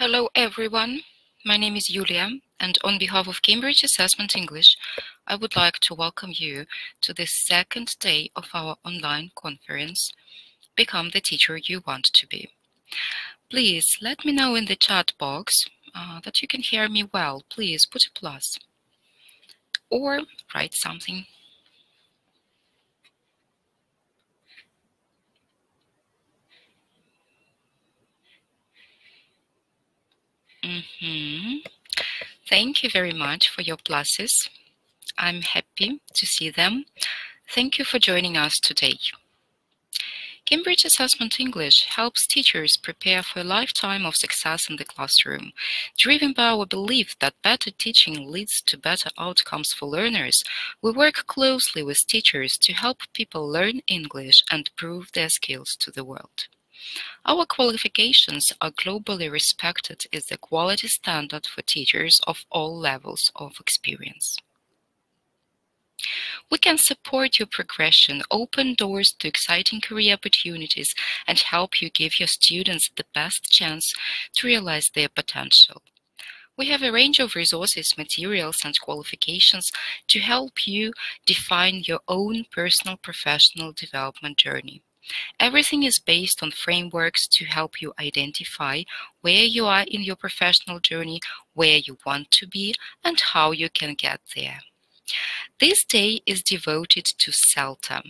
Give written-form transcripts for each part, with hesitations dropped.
Hello everyone, my name is Julia, and on behalf of Cambridge Assessment English, I would like to welcome you to the second day of our online conference, Become the Teacher You Want to Be. Please let me know in the chat box that you can hear me well. Please put a plus or write something. Thank you very much for your pluses. I'm happy to see them. Thank you for joining us today. Cambridge Assessment English helps teachers prepare for a lifetime of success in the classroom. Driven by our belief that better teaching leads to better outcomes for learners, we work closely with teachers to help people learn English and prove their skills to the world. Our qualifications are globally respected as the quality standard for teachers of all levels of experience. We can support your progression, open doors to exciting career opportunities, and help you give your students the best chance to realize their potential. We have a range of resources, materials, and qualifications to help you define your own personal professional development journey. Everything is based on frameworks to help you identify where you are in your professional journey, where you want to be, and how you can get there. This day is devoted to Celta.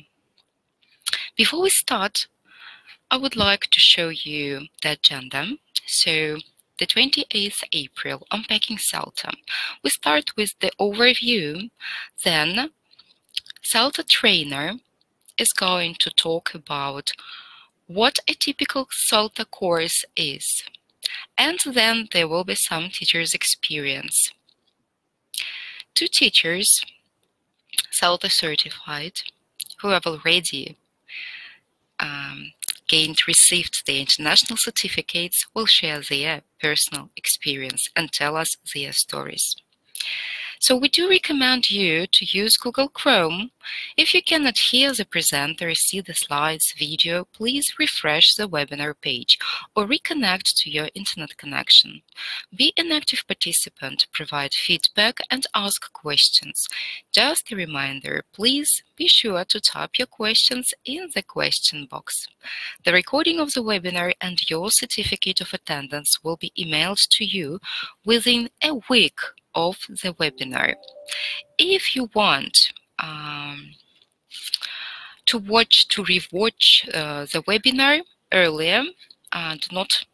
Before we start, I would like to show you the agenda. So, the 28th April, Unpacking Celta. We start with the overview, then Celta trainer is going to talk about what a typical Celta course is. And then there will be some teacher's experience. Two teachers, Celta certified, who have already received their international certificates, will share their personal experience and tell us their stories. So we do recommend you to use Google Chrome. If you cannot hear the presenter or see the slides video, please refresh the webinar page or reconnect to your internet connection. Be an active participant, provide feedback, and ask questions. Just a reminder, please be sure to type your questions in the question box. The recording of the webinar and your certificate of attendance will be emailed to you within a week of the webinar. If you want to rewatch the webinar earlier and not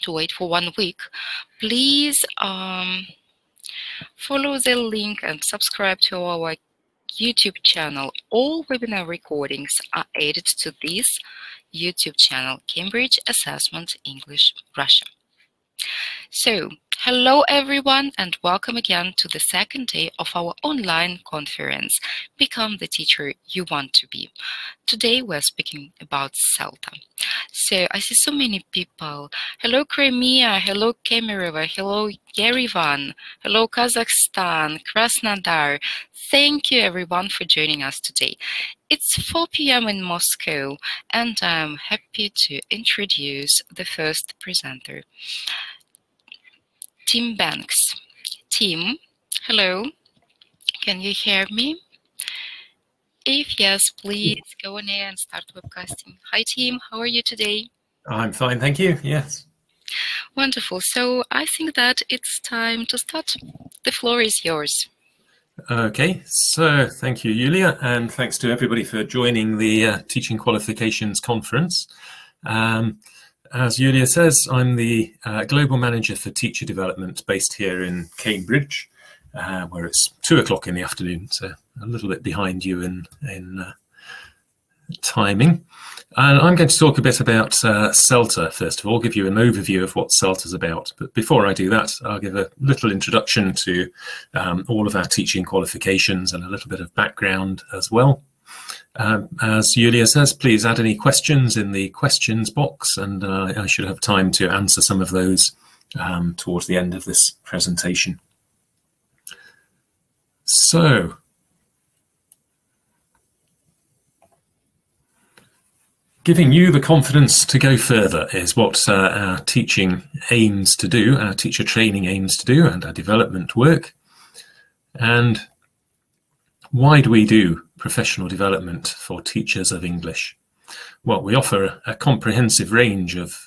to wait for 1 week, please follow the link and subscribe to our YouTube channel. All webinar recordings are added to this YouTube channel, Cambridge Assessment English Russia. So, hello everyone, and welcome again to the second day of our online conference, Become the Teacher You Want to Be. Today we're speaking about Celta. So, I see so many people. Hello Crimea, hello Kemerovo, hello Yerevan, hello Kazakhstan, Krasnodar. Thank you everyone for joining us today. It's 4 p.m. in Moscow, and I'm happy to introduce the first presenter, Tim Banks. Tim, hello, can you hear me? If yes, please go on air and start webcasting. Hi Tim, how are you today? I'm fine, thank you, yes. Wonderful, so I think that it's time to start. The floor is yours. Okay, so thank you, Julia, and thanks to everybody for joining the Teaching Qualifications Conference. As Julia says, I'm the Global Manager for Teacher Development based here in Cambridge, where it's 2 o'clock in the afternoon, so a little bit behind you in timing. And I'm going to talk a bit about Celta, first of all, give you an overview of what Celta's about. But before I do that, I'll give a little introduction to all of our teaching qualifications and a little bit of background as well. As Julia says, please add any questions in the questions box, and I should have time to answer some of those towards the end of this presentation. So, Giving you the confidence to go further is what our teaching aims to do, our teacher training aims to do, and our development work. And why do we do professional development for teachers of English? Well, we offer a comprehensive range of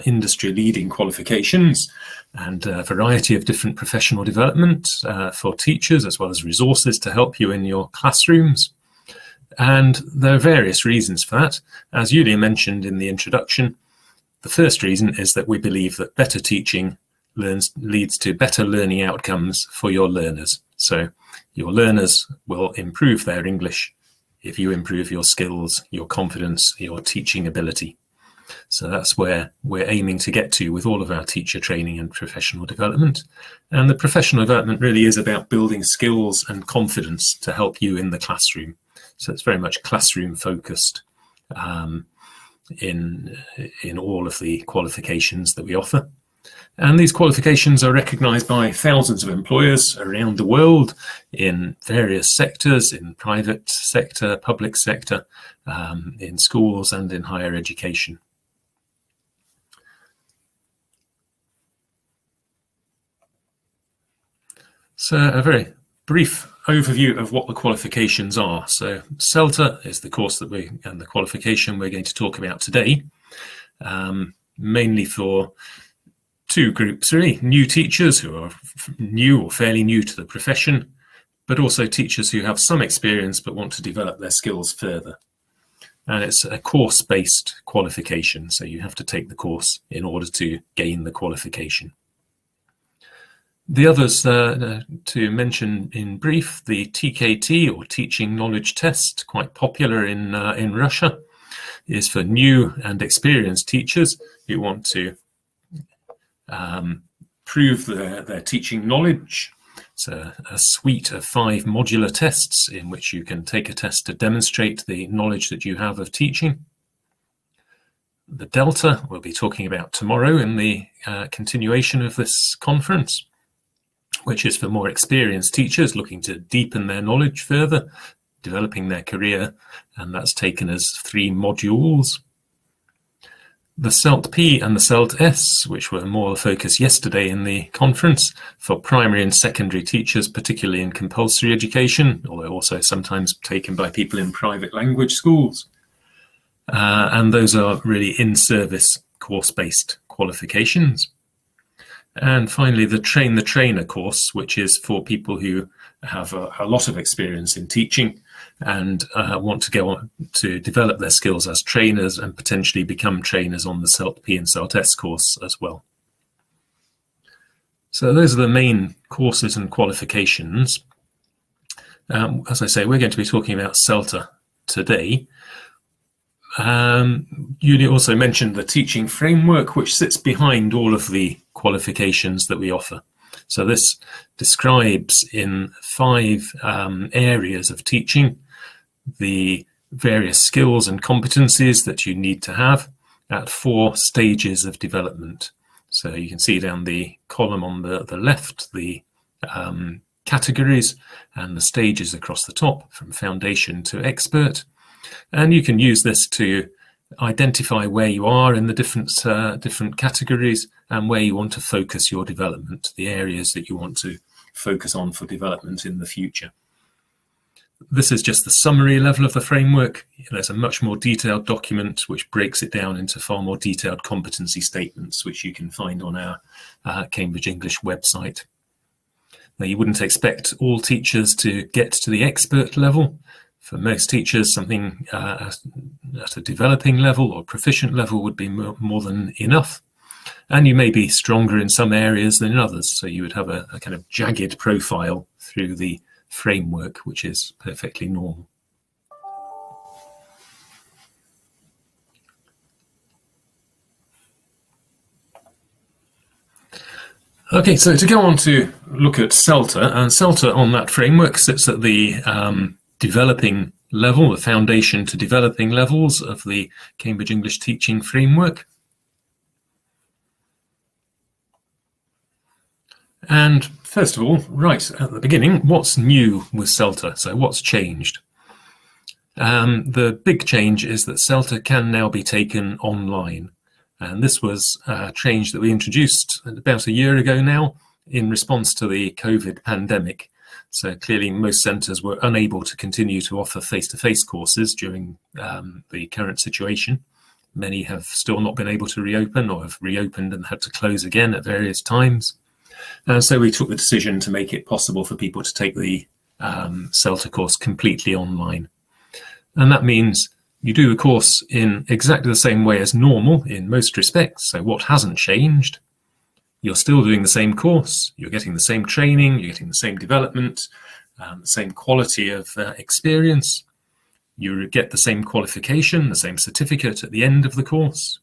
industry-leading qualifications and a variety of different professional development for teachers, as well as resources to help you in your classrooms. And there are various reasons for that. As Julia mentioned in the introduction, the first reason is that we believe that better teaching leads to better learning outcomes for your learners. So your learners will improve their English if you improve your skills, your confidence, your teaching ability. So that's where we're aiming to get to with all of our teacher training and professional development. And the professional development really is about building skills and confidence to help you in the classroom. So it's very much classroom focused in all of the qualifications that we offer. And these qualifications are recognised by thousands of employers around the world in various sectors, in private sector, public sector, in schools and in higher education. So a very brief overview of what the qualifications are. So Celta is the course that and the qualification we're going to talk about today, mainly for two groups really: new teachers who are new or fairly new to the profession, but also teachers who have some experience but want to develop their skills further. And it's a course-based qualification, so you have to take the course in order to gain the qualification. The others to mention in brief: the TKT, or Teaching Knowledge Test, quite popular in Russia, is for new and experienced teachers who want to prove their teaching knowledge. It's a suite of 5 modular tests in which you can take a test to demonstrate the knowledge that you have of teaching. The Delta we'll be talking about tomorrow in the continuation of this conference, which is for more experienced teachers looking to deepen their knowledge further, developing their career, and that's taken as 3 modules. The Celt P and the Celt S, which were more the focus yesterday in the conference, for primary and secondary teachers, particularly in compulsory education, although also sometimes taken by people in private language schools. And those are really in-service course-based qualifications. And finally, the Train the Trainer course, which is for people who have a lot of experience in teaching and want to go on to develop their skills as trainers and potentially become trainers on the Celt P and Celt S course as well. So those are the main courses and qualifications. As I say, we're going to be talking about Celta today. Julia also mentioned the teaching framework, which sits behind all of the qualifications that we offer. So this describes in 5 areas of teaching the various skills and competencies that you need to have at 4 stages of development. So you can see down the column on the left the categories and the stages across the top, from foundation to expert. And you can use this to identify where you are in the different categories and where you want to focus your development, the areas that you want to focus on for development in the future. This is just the summary level of the framework. There's a much more detailed document which breaks it down into far more detailed competency statements, which you can find on our Cambridge English website. Now, you wouldn't expect all teachers to get to the expert level. For most teachers, something at a developing level or proficient level would be more than enough. And you may be stronger in some areas than in others. So you would have a kind of jagged profile through the framework, which is perfectly normal. Okay, so to go on to look at Celta, and Celta on that framework sits at the developing level, the foundation to developing levels of the Cambridge English teaching framework. And first of all, right at the beginning, what's new with Celta? So what's changed? The big change is that Celta can now be taken online. And this was a change that we introduced about a year ago now in response to the COVID pandemic. So clearly most centres were unable to continue to offer face-to-face courses during the current situation. Many have still not been able to reopen or have reopened and had to close again at various times. So we took the decision to make it possible for people to take the Celta course completely online. And that means you do the course in exactly the same way as normal in most respects. So what hasn't changed? You're still doing the same course, you're getting the same training, you're getting the same development, the same quality of experience. You get the same qualification, the same certificate at the end of the course.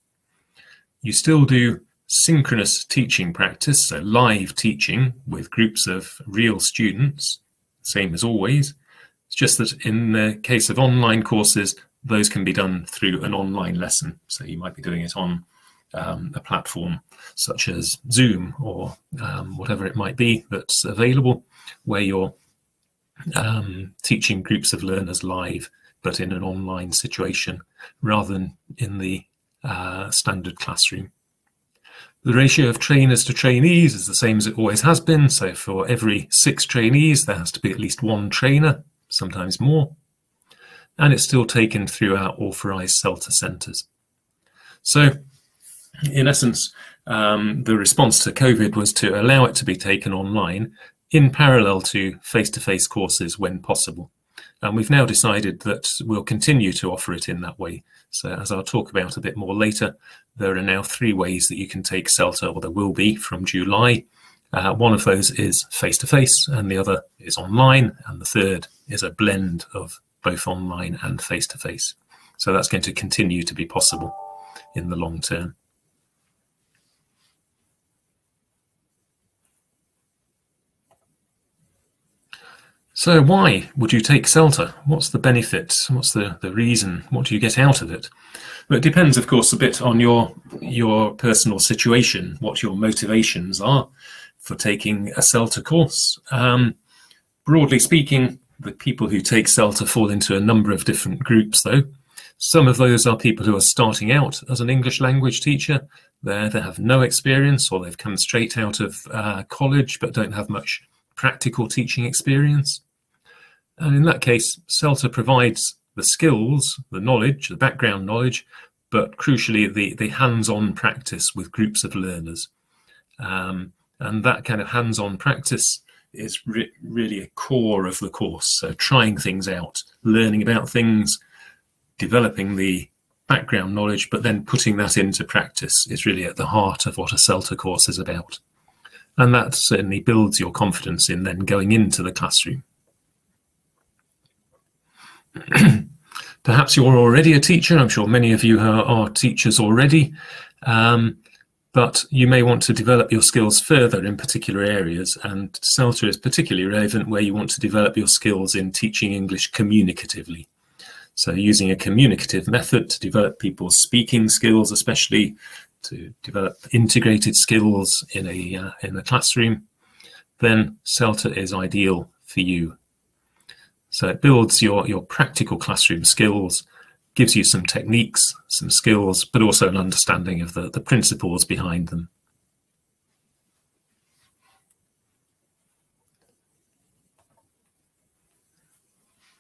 You still do synchronous teaching practice, so live teaching with groups of real students, same as always. It's just that in the case of online courses, those can be done through an online lesson. So you might be doing it on a platform such as Zoom or whatever it might be that's available, where you're teaching groups of learners live, but in an online situation rather than in the standard classroom. The ratio of trainers to trainees is the same as it always has been. So for every 6 trainees, there has to be at least 1 trainer, sometimes more. And it's still taken through our authorised Celta centres. So in essence, the response to COVID was to allow it to be taken online in parallel to face-to-face courses when possible. And we've now decided that we'll continue to offer it in that way. So as I'll talk about a bit more later, there are now 3 ways that you can take Celta, or there will be from July. One of those is face-to-face, and the other is online, and the third is a blend of both online and face-to-face. So that's going to continue to be possible in the long term. So why would you take Celta? What's the benefit? What's the reason? What do you get out of it? Well, it depends, of course, a bit on your personal situation, what your motivations are for taking a Celta course. Broadly speaking, the people who take Celta fall into a number of different groups, though. Some of those are people who are starting out as an English language teacher. They either have no experience or they've come straight out of college but don't have much practical teaching experience. And in that case, Celta provides the skills, the knowledge, the background knowledge, but crucially the hands-on practice with groups of learners. And that kind of hands-on practice is really a core of the course. So trying things out, learning about things, developing the background knowledge, but then putting that into practice is really at the heart of what a Celta course is about. And that certainly builds your confidence in then going into the classroom. Perhaps you're already a teacher. I'm sure many of you are teachers already, but you may want to develop your skills further in particular areas, and Celta is particularly relevant where you want to develop your skills in teaching English communicatively. So using a communicative method to develop people's speaking skills, especially to develop integrated skills in a classroom, then Celta is ideal for you. So it builds your practical classroom skills, gives you some techniques, some skills, but also an understanding of the principles behind them.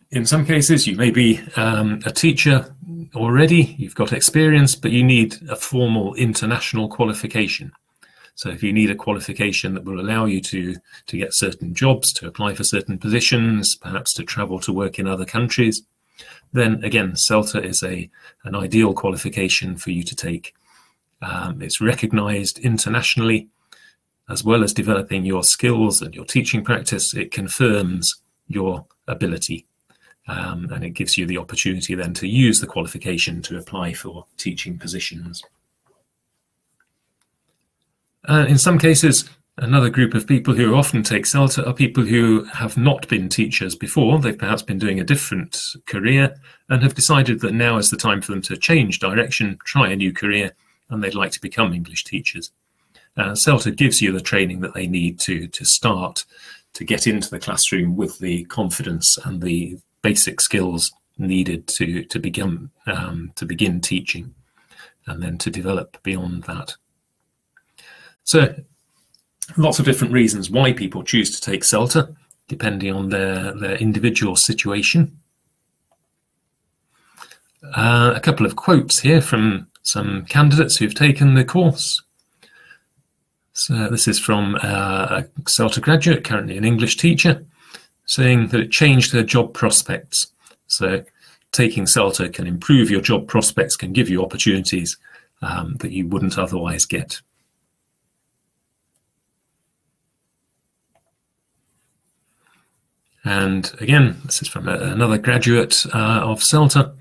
In some cases, you may be a teacher already, you've got experience, but you need a formal international qualification. So if you need a qualification that will allow you to get certain jobs, to apply for certain positions, perhaps to travel to work in other countries, then again, Celta is an ideal qualification for you to take. It's recognized internationally, as well as developing your skills and your teaching practice. It confirms your ability. And it gives you the opportunity then to use the qualification to apply for teaching positions. In some cases, another group of people who often take Celta are people who have not been teachers before. They've perhaps been doing a different career and have decided that now is the time for them to change direction, try a new career, and they'd like to become English teachers. Celta gives you the training that they need to start, to get into the classroom with the confidence and the basic skills needed to begin teaching, and then to develop beyond that. So lots of different reasons why people choose to take Celta, depending on their individual situation. A couple of quotes here from some candidates who've taken the course. So this is from a Celta graduate, currently an English teacher, saying that it changed her job prospects. So taking Celta can improve your job prospects, can give you opportunities that you wouldn't otherwise get. And again, this is from another graduate of Celta,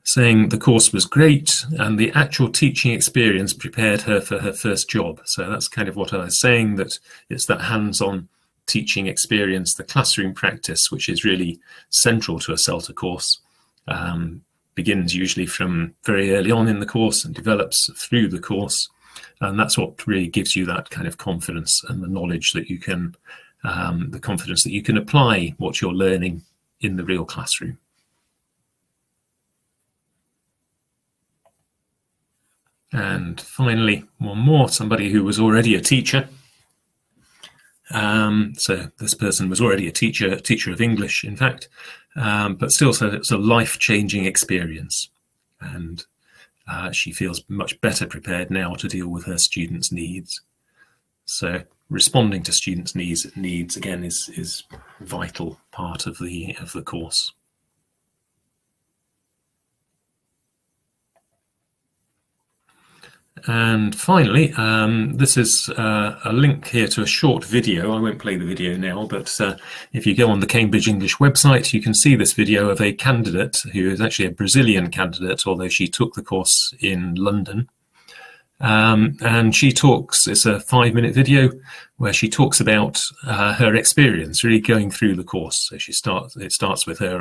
saying the course was great and the actual teaching experience prepared her for her first job. So that's kind of what I was saying, that it's that hands-on teaching experience, the classroom practice, which is really central to a Celta course. Begins usually from very early on in the course and develops through the course. And that's what really gives you that kind of confidence and the knowledge that you can, the confidence that you can apply what you're learning in the real classroom. And finally, one more, somebody who was already a teacher. So this person was already a teacher of English, in fact, but still said it's a life-changing experience. And she feels much better prepared now to deal with her students' needs. So responding to students' needs again is a vital part of the course. And finally, this is a link here to a short video. I won't play the video now, but if you go on the Cambridge English website, you can see this video of a candidate who is actually a Brazilian candidate, although she took the course in London. And she talks, it's a 5-minute video where she talks about her experience, really going through the course. So it starts with her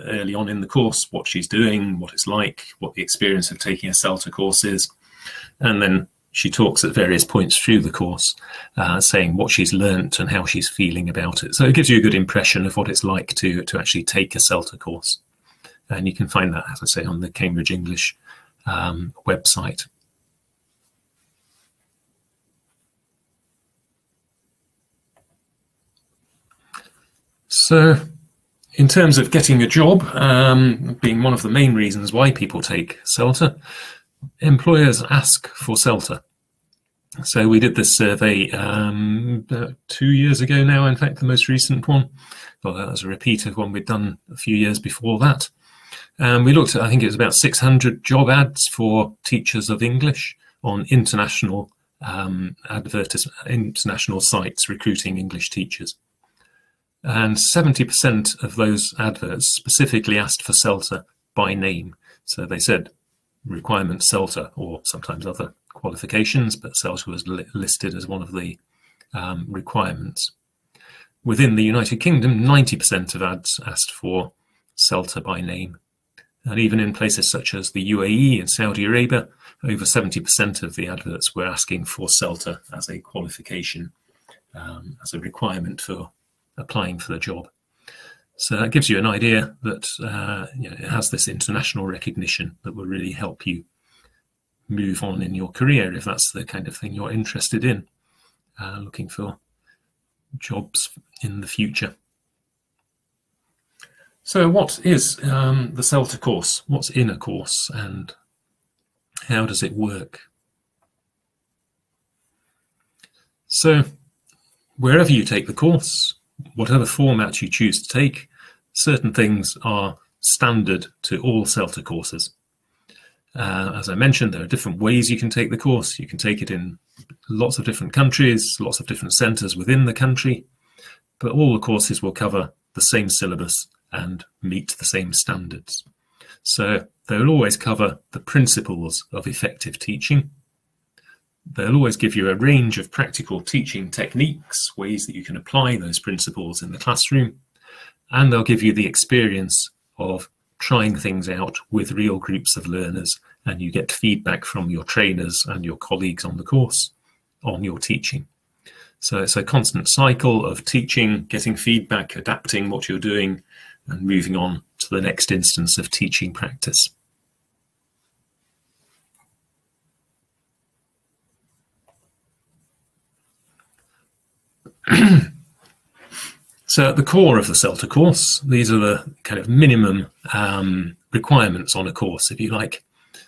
early on in the course, what she's doing, what it's like, what the experience of taking a Celta course is. And then she talks at various points through the course, saying what she's learnt and how she's feeling about it. So it gives you a good impression of what it's like to actually take a Celta course. And you can find that, as I say, on the Cambridge English website. So in terms of getting a job, being one of the main reasons why people take Celta, employers ask for Celta. So we did this survey 2 years ago now, in fact, the most recent one. Well, that was a repeat of one we'd done a few years before that. We looked at, I think it was about 600 job ads for teachers of English on international international sites recruiting English teachers. And 70% of those adverts specifically asked for Celta by name. So they said requirement Celta, or sometimes other qualifications, but Celta was listed as one of the requirements. Within the United Kingdom, 90% of ads asked for Celta by name. And even in places such as the UAE and Saudi Arabia, over 70% of the adverts were asking for Celta as a qualification, as a requirement for applying for the job. So that gives you an idea that it has this international recognition that will really help you move on in your career if that's the kind of thing you're interested in, looking for jobs in the future. So what is the Celta course? What's in a course and how does it work? So wherever you take the course, whatever format you choose to take, certain things are standard to all Celta courses. As I mentioned, there are different ways you can take the course. You can take it in lots of different countries, lots of different centres within the country, but all the courses will cover the same syllabus and meet the same standards. So they'll always cover the principles of effective teaching. They'll always give you a range of practical teaching techniques, ways that you can apply those principles in the classroom, and they'll give you the experience of trying things out with real groups of learners, and you get feedback from your trainers and your colleagues on the course on your teaching. So it's a constant cycle of teaching, getting feedback, adapting what you're doing, and moving on to the next instance of teaching practice. So at the core of the Celta course, these are the kind of minimum requirements on a course, if you like.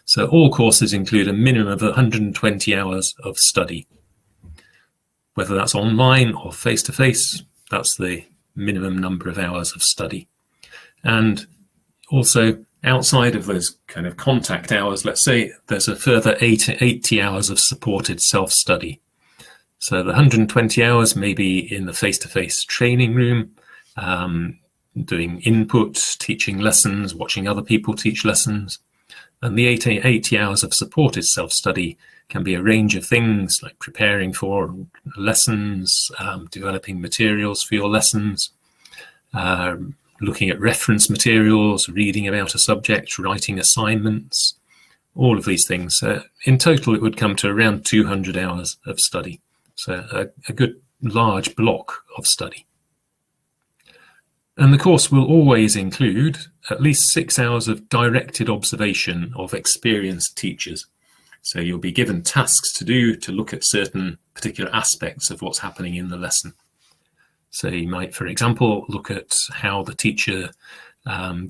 So all courses include a minimum of 120 hours of study. Whether that's online or face-to-face, that's the minimum number of hours of study. And also outside of those kind of contact hours, let's say there's a further 80 hours of supported self-study. So the 120 hours may be in the face-to-face training room, doing input, teaching lessons, watching other people teach lessons. And the 80 hours of supported self-study can be a range of things like preparing for lessons, developing materials for your lessons, looking at reference materials, reading about a subject, writing assignments, all of these things. In total, it would come to around 200 hours of study. So a good large block of study. And the course will always include at least 6 hours of directed observation of experienced teachers. So you'll be given tasks to do to look at certain particular aspects of what's happening in the lesson. So you might, for example, look at how the teacher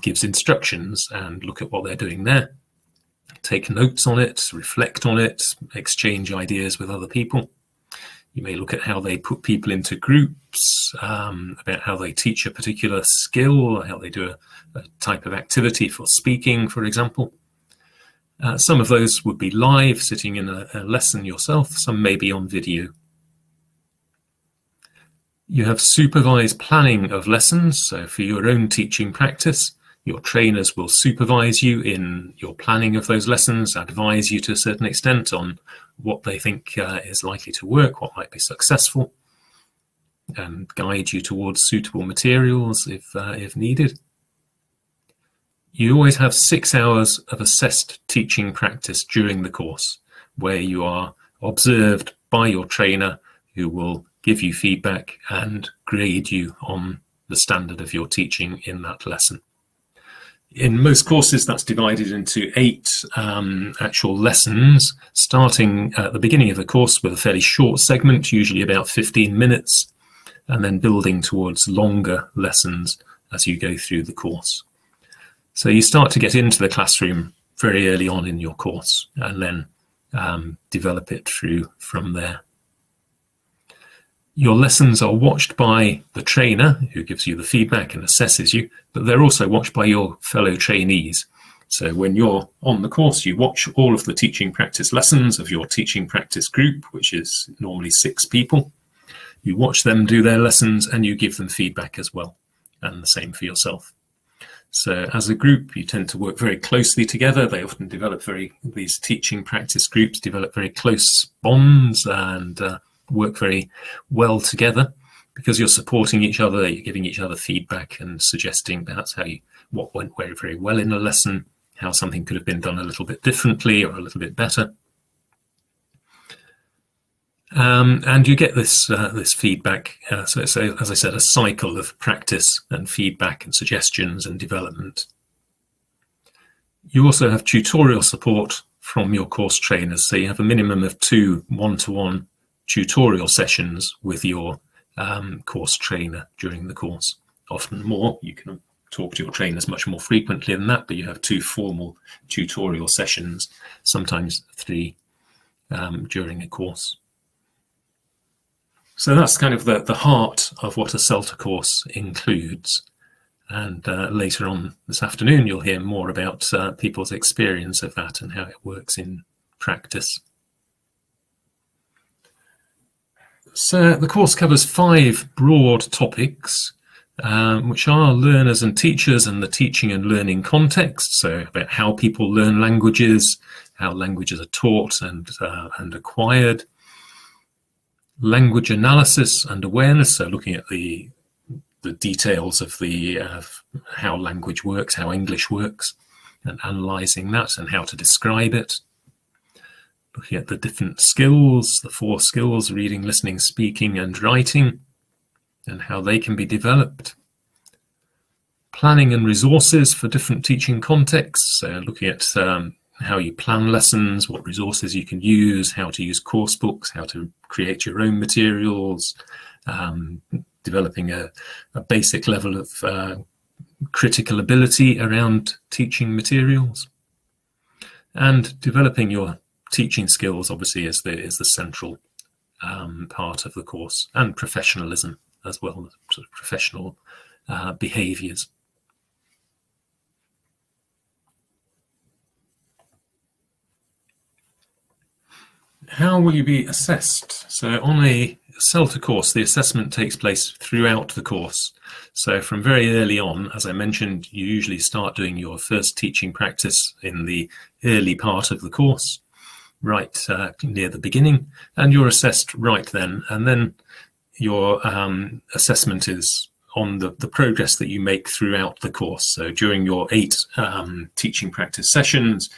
gives instructions and look at what they're doing there. Take notes on it, reflect on it, exchange ideas with other people. You may look at how they put people into groups, about how they teach a particular skill, how they do a type of activity for speaking, for example. Some of those would be live, sitting in a lesson yourself. Some may be on video. You have supervised planning of lessons. So for your own teaching practice, your trainers will supervise you in your planning of those lessons, advise you to a certain extent on what they think is likely to work, what might be successful, and guide you towards suitable materials if needed. You always have 6 hours of assessed teaching practice during the course, where you are observed by your trainer, who will give you feedback and grade you on the standard of your teaching in that lesson. In most courses, that's divided into 8 actual lessons, starting at the beginning of the course with a fairly short segment, usually about 15 minutes, and then building towards longer lessons as you go through the course. So you start to get into the classroom very early on in your course, and then develop it through from there. Your lessons are watched by the trainer, who gives you the feedback and assesses you, but they're also watched by your fellow trainees. So when you're on the course, you watch all of the teaching practice lessons of your teaching practice group, which is normally 6 people. You watch them do their lessons and you give them feedback as well, and the same for yourself. So as a group, you tend to work very closely together. They often develop these teaching practice groups develop very close bonds and work very well together, because you're supporting each other, you're giving each other feedback and suggesting perhaps what went very, very well in a lesson, how something could have been done a little bit differently or a little bit better. And you get this feedback. So it's, as I said, a cycle of practice and feedback and suggestions and development. You also have tutorial support from your course trainers. So you have a minimum of 2 one-to-one tutorial sessions with your course trainer during the course. Often more. You can talk to your trainers much more frequently than that, but you have 2 formal tutorial sessions, sometimes 3 during a course. So that's kind of the heart of what a Celta course includes. And later on this afternoon, you'll hear more about people's experience of that and how it works in practice. So the course covers 5 broad topics, which are learners and teachers and the teaching and learning context. So about how people learn languages, how languages are taught and acquired. Language analysis and awareness, so looking at the details of how language works, how English works, and analysing that and how to describe it. Looking at the different skills, the 4 skills, reading, listening, speaking and writing, and how they can be developed. Planning and resources for different teaching contexts, so looking at how you plan lessons, what resources you can use, how to use course books, how to create your own materials, developing a basic level of critical ability around teaching materials, and developing your teaching skills obviously is the central part of the course, and professionalism as well, sort of professional behaviours. How will you be assessed? So on a Celta course, the assessment takes place throughout the course. So from very early on, as I mentioned, you usually start doing your first teaching practice in the early part of the course, right near the beginning, and you're assessed right then. And then your assessment is on the progress that you make throughout the course. So during your 8 teaching practice sessions,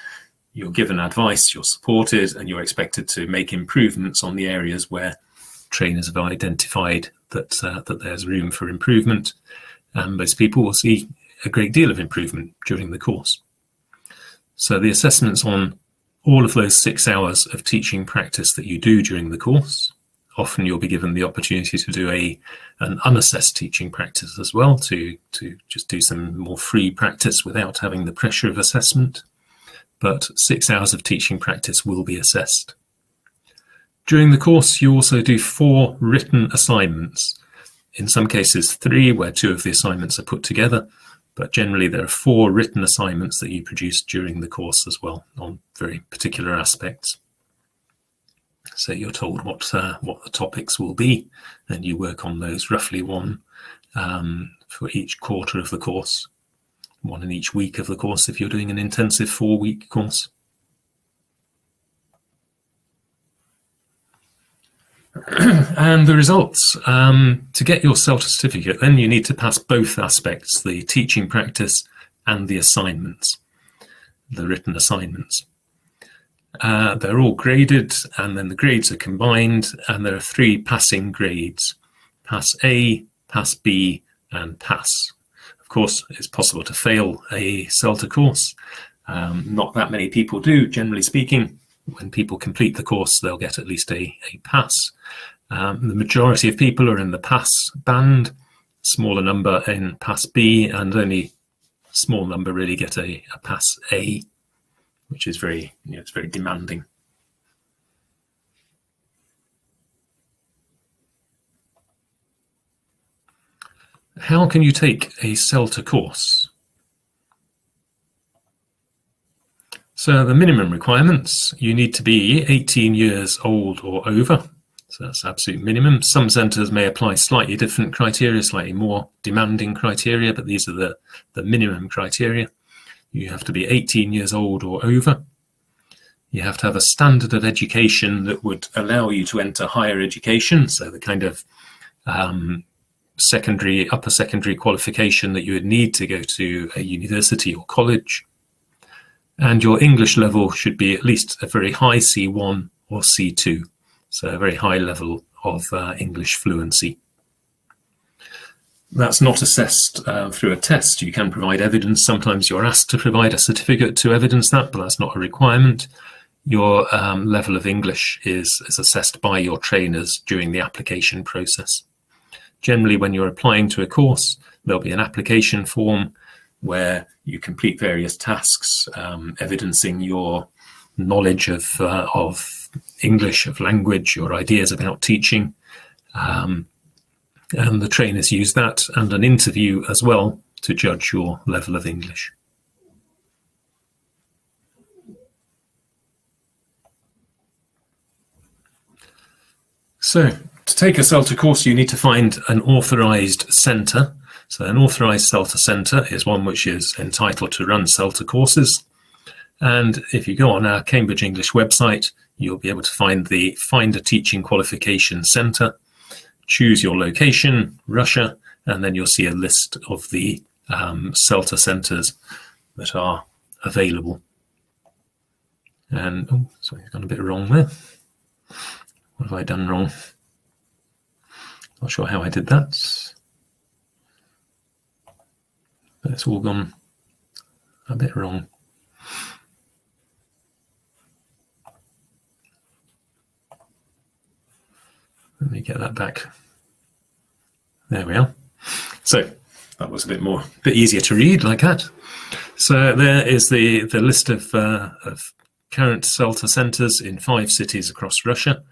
you're given advice, you're supported, and you're expected to make improvements on the areas where trainers have identified that there's room for improvement. And most people will see a great deal of improvement during the course. So the assessments on all of those 6 hours of teaching practice that you do during the course. Often you'll be given the opportunity to do an unassessed teaching practice as well, to just do some more free practice without having the pressure of assessment. But 6 hours of teaching practice will be assessed. During the course, you also do 4 written assignments. In some cases 3, where 2 of the assignments are put together, but generally there are 4 written assignments that you produce during the course as well, on very particular aspects. So you're told what the topics will be, and you work on those, roughly 1 for each quarter of the course. 1 in each week of the course if you're doing an intensive 4-week course. And the results. To get your Celta certificate, then you need to pass both aspects, the teaching practice and the assignments, the written assignments. They're all graded, and then the grades are combined, and there are 3 passing grades: Pass A, Pass B, and Pass. Of course, it's possible to fail a Celta course. Not that many people do, generally speaking. When people complete the course, they'll get at least a pass. The majority of people are in the pass band, smaller number in Pass B, and only a small number really get a Pass A, which is very, it's very demanding. How can you take a Celta course? So the minimum requirements: you need to be 18 years old or over. So that's absolute minimum. Some centres may apply slightly different criteria, slightly more demanding criteria, but these are the minimum criteria. You have to be 18 years old or over. You have to have a standard of education that would allow you to enter higher education, so the kind of upper secondary qualification that you would need to go to a university or college. And your English level should be at least a very high C1 or C2, so a very high level of English fluency. That's not assessed through a test. You can provide evidence. Sometimes you're asked to provide a certificate to evidence that, but that's not a requirement. Your level of English is assessed by your trainers during the application process. Generally, when you're applying to a course, there'll be an application form where you complete various tasks evidencing your knowledge of English, of language, your ideas about teaching. And the trainers use that and an interview as well to judge your level of English. So to take a Celta course, you need to find an authorised centre. So an authorised Celta centre is one which is entitled to run Celta courses. And if you go on our Cambridge English website, you'll be able to find a teaching qualification centre, choose your location, Russia, and then you'll see a list of the Celta centres that are available. And, oh, sorry, I've gone a bit wrong there. What have I done wrong? Not sure how I did that. It's all gone a bit wrong. Let me get that back. There we are. So that was a bit easier to read like that. So there is the list of current Celta centres in 5 cities across Russia.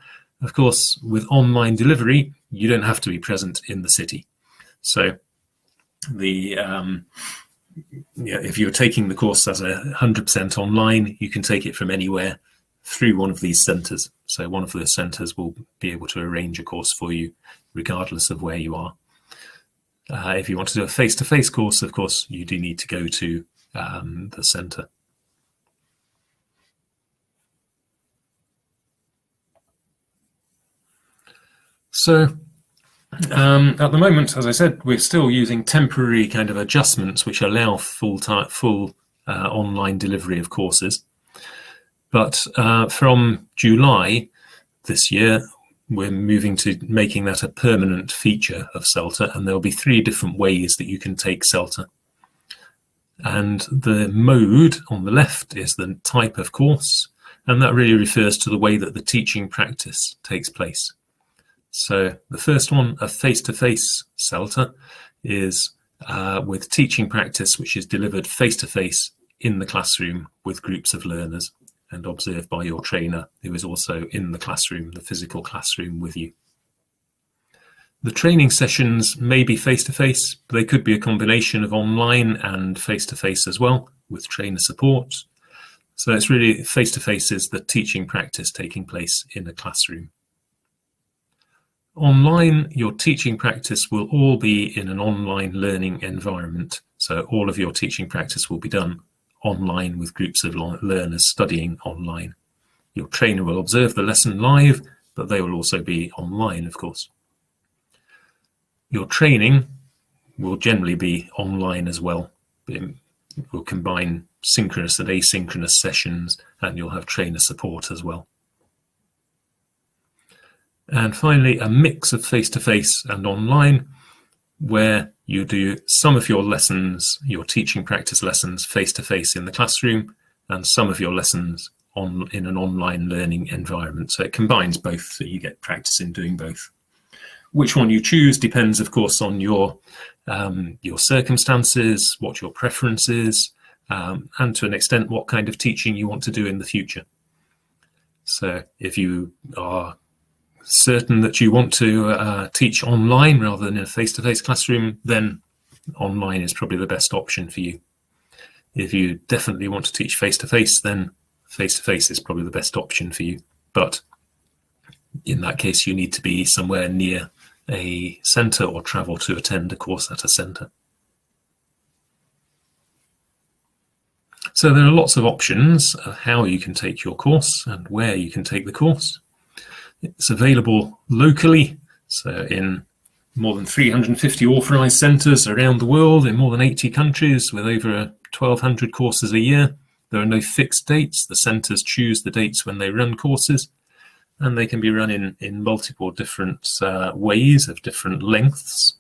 Of course, with online delivery, you don't have to be present in the city. So if you're taking the course as 100% online, you can take it from anywhere through one of these centres. So one of the centres will be able to arrange a course for you regardless of where you are. If you want to do a face-to-face course, of course, you do need to go to the centre. So at the moment, as I said, we're still using temporary kind of adjustments which allow full online delivery of courses. But from July this year, we're moving to making that a permanent feature of Celta, and there'll be 3 different ways that you can take Celta. And the mode on the left is the type of course, and that really refers to the way that the teaching practice takes place. So the first one, a face-to-face Celta, is with teaching practice which is delivered face-to-face in the classroom with groups of learners and observed by your trainer, who is also in the classroom, the physical classroom with you. The training sessions may be face-to-face, but they could be a combination of online and face-to-face as well, with trainer support. So it's really face-to-face is the teaching practice taking place in a classroom. Online, your teaching practice will all be in an online learning environment. So all of your teaching practice will be done online with groups of learners studying online. Your trainer will observe the lesson live, but they will also be online, of course. Your training will generally be online as well. It will combine synchronous and asynchronous sessions, and you'll have trainer support as well. And finally, a mix of face-to-face and online, where you do some of your lessons, your teaching practice lessons, face-to-face in the classroom, and some of your lessons in an online learning environment. So it combines both, so you get practice in doing both. Which one you choose depends, of course, on your circumstances, what your preference is, and to an extent, what kind of teaching you want to do in the future. So if you are certain that you want to teach online rather than in a face-to-face classroom, then online is probably the best option for you. If you definitely want to teach face-to-face, then face-to-face is probably the best option for you. But in that case, you need to be somewhere near a centre or travel to attend a course at a centre. So there are lots of options of how you can take your course and where you can take the course. It's available locally, so in more than 350 authorised centres around the world in more than 80 countries with over 1,200 courses a year. There are no fixed dates. The centres choose the dates when they run courses, and they can be run in multiple different ways of different lengths.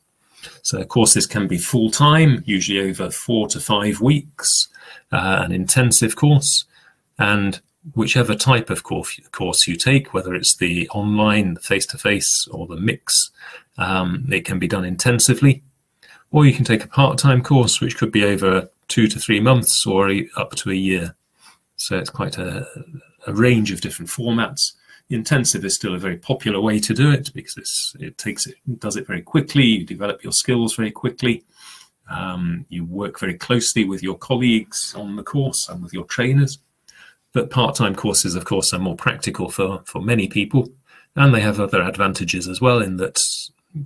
So courses can be full-time, usually over 4 to 5 weeks, an intensive course, and whichever type of course you take, whether it's the online, the face-to-face, or the mix, it can be done intensively. Or you can take a part-time course, which could be over 2 to 3 months or up to a year. So it's quite a range of different formats. Intensive is still a very popular way to do it because it does it very quickly. You develop your skills very quickly. You work very closely with your colleagues on the course and with your trainers. But part-time courses, of course, are more practical for many people, and they have other advantages as well, in that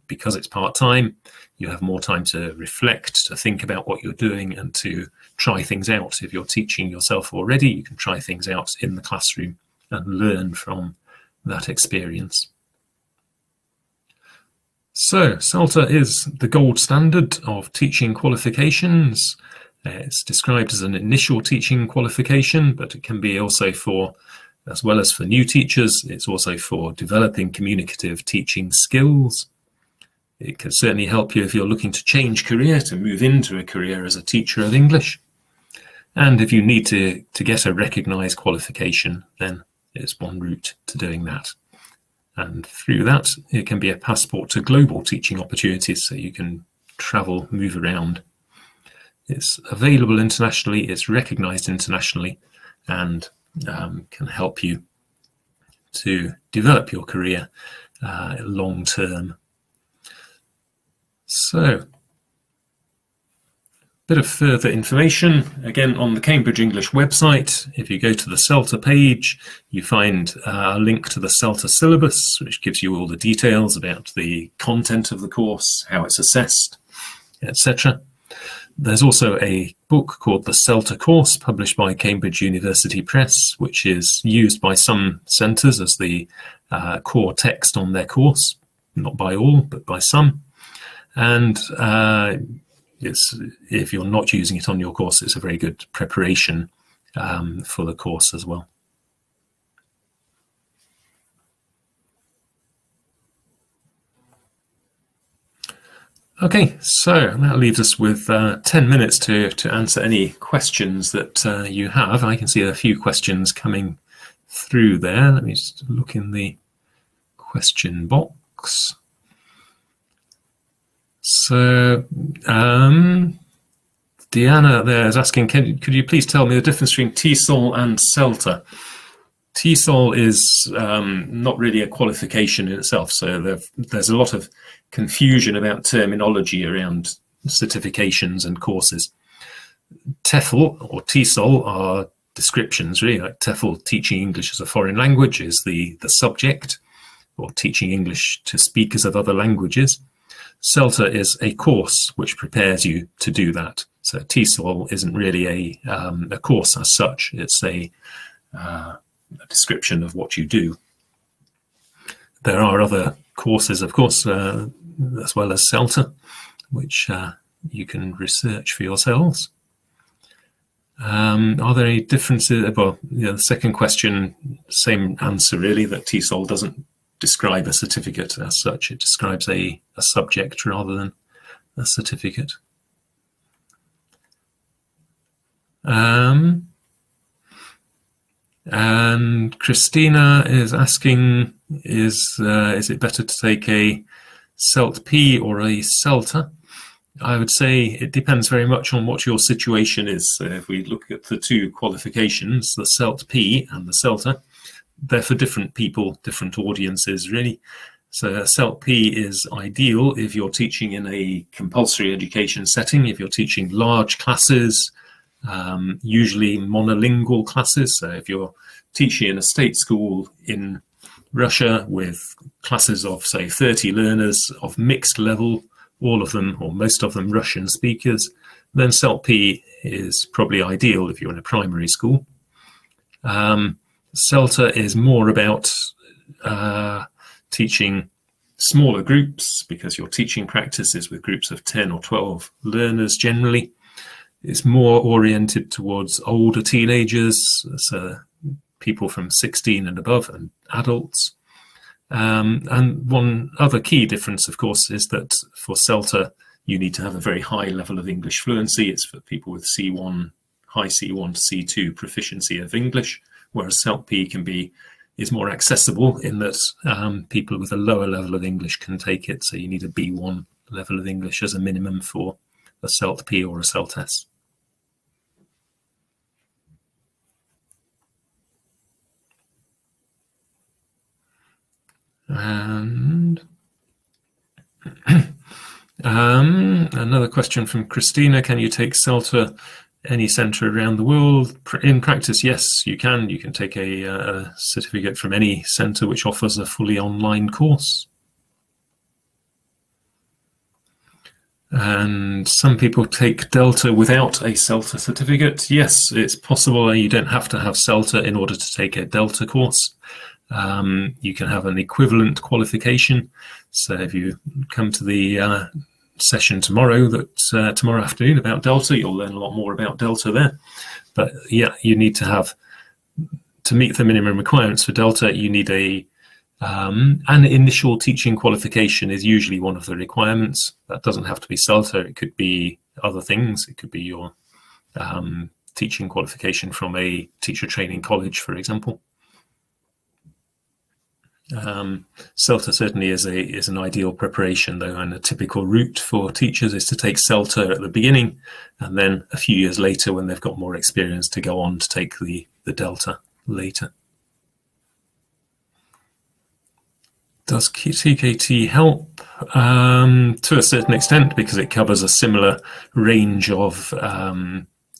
because it's part-time, you have more time to reflect, to think about what you're doing, and to try things out. If you're teaching yourself already, you can try things out in the classroom and learn from that experience. So Celta is the gold standard of teaching qualifications. It's described as an initial teaching qualification, but it can be also as well as for new teachers, it's also for developing communicative teaching skills. It can certainly help you if you're looking to change career, to move into a career as a teacher of English. And if you need to get a recognised qualification, then it's one route to doing that. And through that, it can be a passport to global teaching opportunities, so you can travel, move around. It's available internationally, it's recognised internationally, and can help you to develop your career long term. So, bit of further information, again on the Cambridge English website. If you go to the Celta page, you find a link to the Celta syllabus, which gives you all the details about the content of the course, how it's assessed, etc. There's also a book called The Celta Course, published by Cambridge University Press, which is used by some centres as the core text on their course, not by all, but by some. And if you're not using it on your course, it's a very good preparation for the course as well. Okay, so that leaves us with 10 minutes to answer any questions that you have. I can see a few questions coming through there. Let me just look in the question box. So Deanna there is asking, could you please tell me the difference between TESOL and Celta? TESOL is not really a qualification in itself, so there's a lot of confusion about terminology around certifications and courses. TEFL or TESOL are descriptions, really. Like TEFL, teaching English as a foreign language, is the subject, or teaching English to speakers of other languages. Celta is a course which prepares you to do that. So TESOL isn't really a course as such. It's a description of what you do. There are other courses, of course, as well as Celta, which you can research for yourselves. Are there any differences? Well, the second question, same answer really, that TESOL doesn't describe a certificate as such. It describes a subject rather than a certificate. And Christina is asking, is it better to take a Celt P or a Celta? I would say it depends very much on what your situation is. So if we look at the two qualifications, the Celt P and the Celta, they're for different people, different audiences, really. So a Celt P is ideal if you're teaching in a compulsory education setting, if you're teaching large classes, usually monolingual classes. So if you're teaching in a state school in Russia with classes of, say, 30 learners of mixed level, all of them or most of them Russian speakers, then Celt P is probably ideal if you're in a primary school. Celta is more about teaching smaller groups, because your teaching practice is with groups of 10 or 12 learners generally. It's more oriented towards older teenagers, so people from 16 and above, and adults. And one other key difference, of course, is that for Celta, you need to have a very high level of English fluency. It's for people with C1, high C1 to C2 proficiency of English, whereas Celt P is more accessible in that people with a lower level of English can take it. So you need a B1 level of English as a minimum for a Celt P or a Celt S. And another question from Christina, can you take Celta any centre around the world? In practice, yes, you can. You can take a certificate from any centre which offers a fully online course. And some people take Delta without a Celta certificate. Yes, it's possible. You don't have to have Celta in order to take a Delta course. You can have an equivalent qualification. So if you come to the session tomorrow afternoon about Delta, you'll learn a lot more about Delta there. But yeah, you need to meet the minimum requirements for Delta, you need a An initial teaching qualification is usually one of the requirements. That doesn't have to be Celta, it could be other things. It could be your teaching qualification from a teacher training college, for example. Celta certainly is an ideal preparation, though, and a typical route for teachers is to take Celta at the beginning, and then a few years later, when they've got more experience, to go on to take the Delta later. Does TKT help? To a certain extent, because it covers a similar range of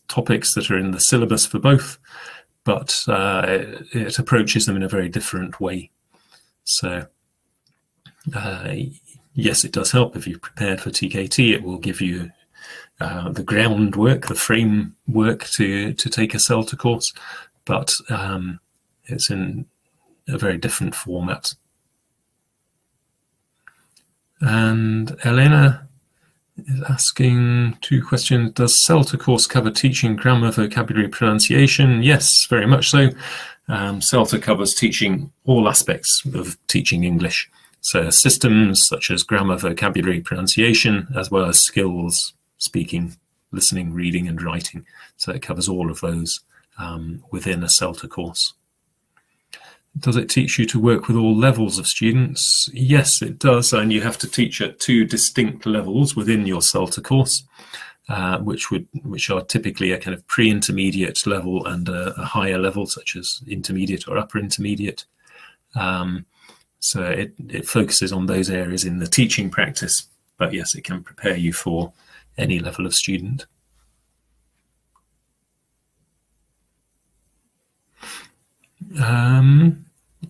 topics that are in the syllabus for both, but it approaches them in a very different way. So yes, it does help. If you've prepared for TKT, it will give you the groundwork, the framework to take a Celta course, but it's in a very different format. And Elena is asking 2 questions. Does Celta course cover teaching grammar, vocabulary, pronunciation? Yes, very much so. Celta covers teaching all aspects of teaching English. So systems such as grammar, vocabulary, pronunciation, as well as skills, speaking, listening, reading, and writing. So it covers all of those within a Celta course. Does it teach you to work with all levels of students? Yes, it does, and you have to teach at 2 distinct levels within your Celta course, which are typically a kind of pre-intermediate level and a higher level, such as intermediate or upper intermediate. So it focuses on those areas in the teaching practice, but yes, it can prepare you for any level of student.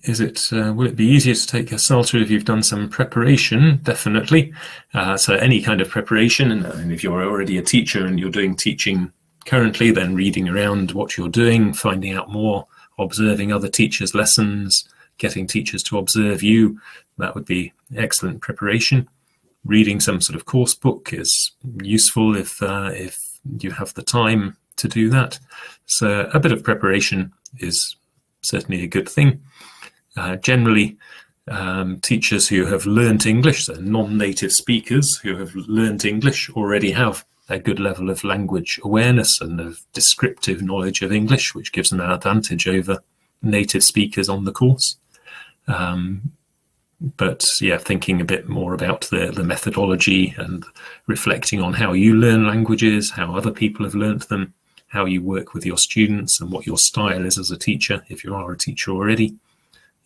Will it be easier to take a Celta if you've done some preparation? Definitely. So any kind of preparation, and if you're already a teacher and you're doing teaching currently, then reading around what you're doing, finding out more, observing other teachers' lessons, getting teachers to observe you, that would be excellent preparation. Reading some sort of course book is useful if you have the time to do that. So a bit of preparation is certainly a good thing. Generally, teachers who have learnt English, so non-native speakers who have learnt English, already have a good level of language awareness and of descriptive knowledge of English, which gives them an advantage over native speakers on the course. But yeah, thinking a bit more about the methodology and reflecting on how you learn languages, how other people have learnt them, how you work with your students, and what your style is as a teacher, if you are a teacher already,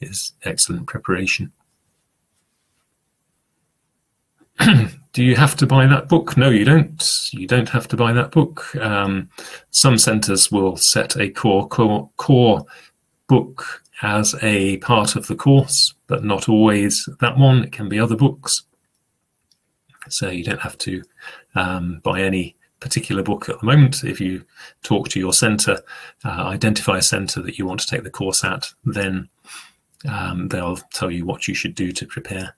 is excellent preparation. Do you have to buy that book? No, you don't. You don't have to buy that book. Some centres will set a core book as a part of the course, but not always that one. It can be other books. So you don't have to buy any particular book at the moment. If you talk to your centre, identify a centre that you want to take the course at, then they'll tell you what you should do to prepare.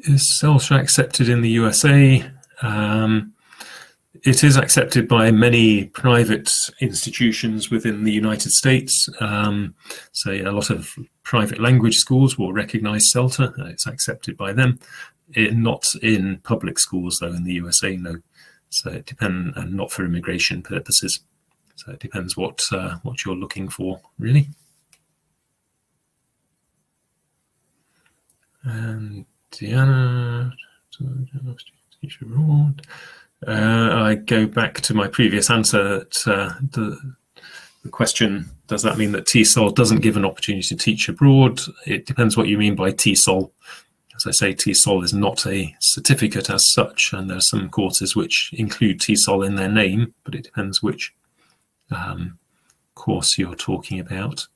Is Celstra accepted in the USA? It is accepted by many private institutions within the United States. So a lot of private language schools will recognise Celta. It's accepted by them. Not in public schools, though, in the USA, no. So it depends, and not for immigration purposes. So it depends what you're looking for, really. And Diana, teacher abroad. I go back to my previous answer that the question, does that mean that TESOL doesn't give an opportunity to teach abroad? It depends what you mean by TESOL. As I say, TESOL is not a certificate as such, and there are some courses which include TESOL in their name, but it depends which course you're talking about.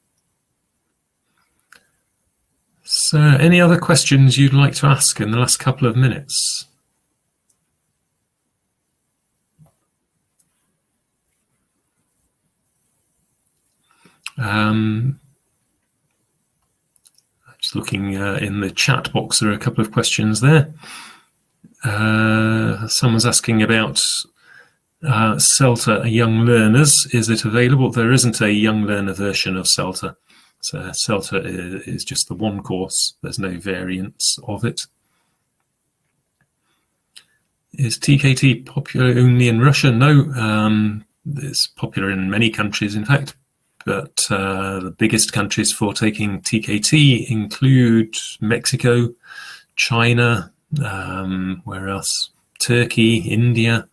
So, any other questions you'd like to ask in the last couple of minutes? Just looking in the chat box, there are a couple of questions there. Someone's asking about Celta Young Learners. Is it available? There isn't a Young Learner version of Celta. So Celta is just the one course. There's no variants of it. Is TKT popular only in Russia? No, it's popular in many countries, in fact. But the biggest countries for taking TKT include Mexico, China, where else? Turkey, India,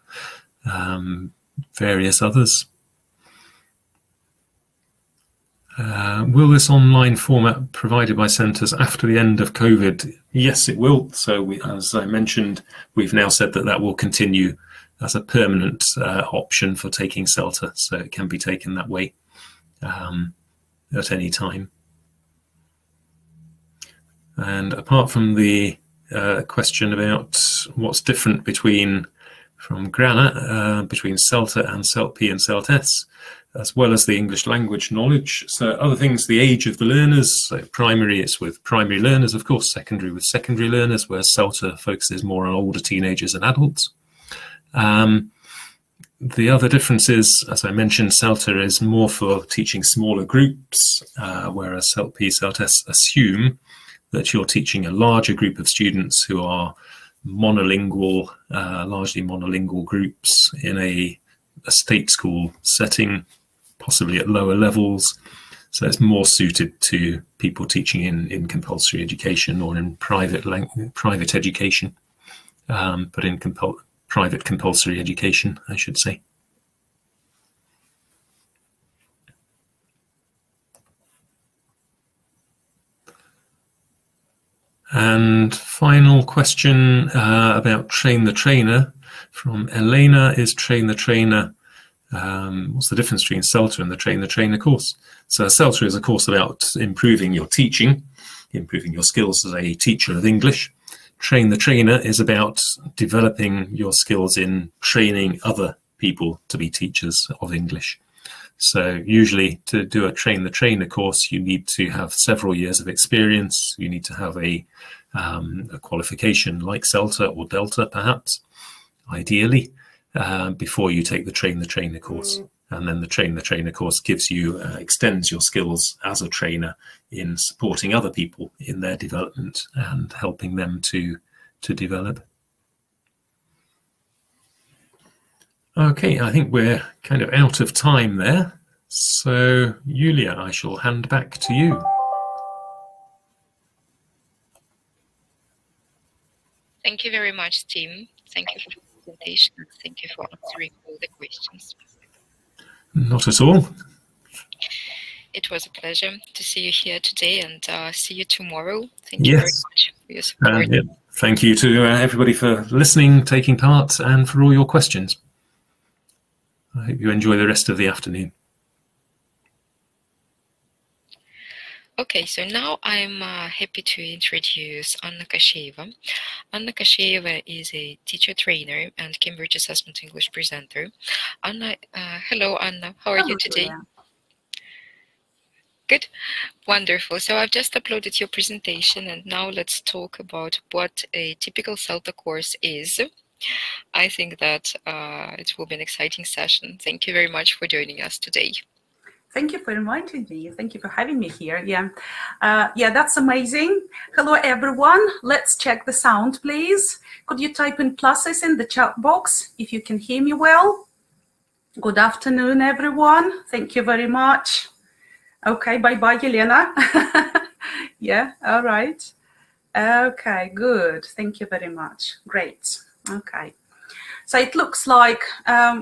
various others. Will this online format provided by centres after the end of COVID? Yes, it will. So as I mentioned, we've now said that will continue as a permanent option for taking Celta. So it can be taken that way at any time. And apart from the question about what's different from Granite, between Celta and CeltP and CeltS, as well as the English language knowledge. So other things, the age of the learners. So primary, it's with primary learners, of course, secondary with secondary learners, whereas Celta focuses more on older teenagers and adults. The other difference is, as I mentioned, Celta is more for teaching smaller groups, whereas CeltP, CeltS assume that you're teaching a larger group of students who are monolingual, largely monolingual groups in a state school setting, possibly at lower levels. So it's more suited to people teaching in compulsory education or in private education, but in private compulsory education, I should say. And final question about Train the Trainer from Elena is Train the Trainer. What's the difference between Celta and the Train the Trainer course? So Celta is a course about improving your teaching, improving your skills as a teacher of English. Train the Trainer is about developing your skills in training other people to be teachers of English. So usually to do a Train the Trainer course, you need to have several years of experience. You need to have a qualification like Celta or Delta, perhaps, ideally, before you take the Train the Trainer course. And then the Train the Trainer course gives you, extends your skills as a trainer in supporting other people in their development and helping them to develop. Okay, I think we're kind of out of time there. So, Julia, I shall hand back to you. Thank you very much, Tim. Thank you for the presentation. Thank you for answering all the questions. Not at all. It was a pleasure to see you here today, and see you tomorrow. Thank you very much for your support. Yeah, thank you to everybody for listening, taking part, and for all your questions. I hope you enjoy the rest of the afternoon. Okay, so now I'm happy to introduce Anna Kasheva. Anna Kasheva is a teacher trainer and Cambridge Assessment English presenter. Anna, hello Anna, how are you today? Julia. Good, wonderful. So I've just uploaded your presentation, and now let's talk about what a typical Celta course is. I think that it will be an exciting session. Thank you very much for joining us today. Thank you for inviting me. Thank you for having me here. Yeah, that's amazing. Hello, everyone. Let's check the sound, please. Could you type in pluses in the chat box if you can hear me well? Good afternoon, everyone. Thank you very much. Okay, bye-bye, Elena. Yeah, all right. Okay, good. Thank you very much. Great. Okay. So it looks like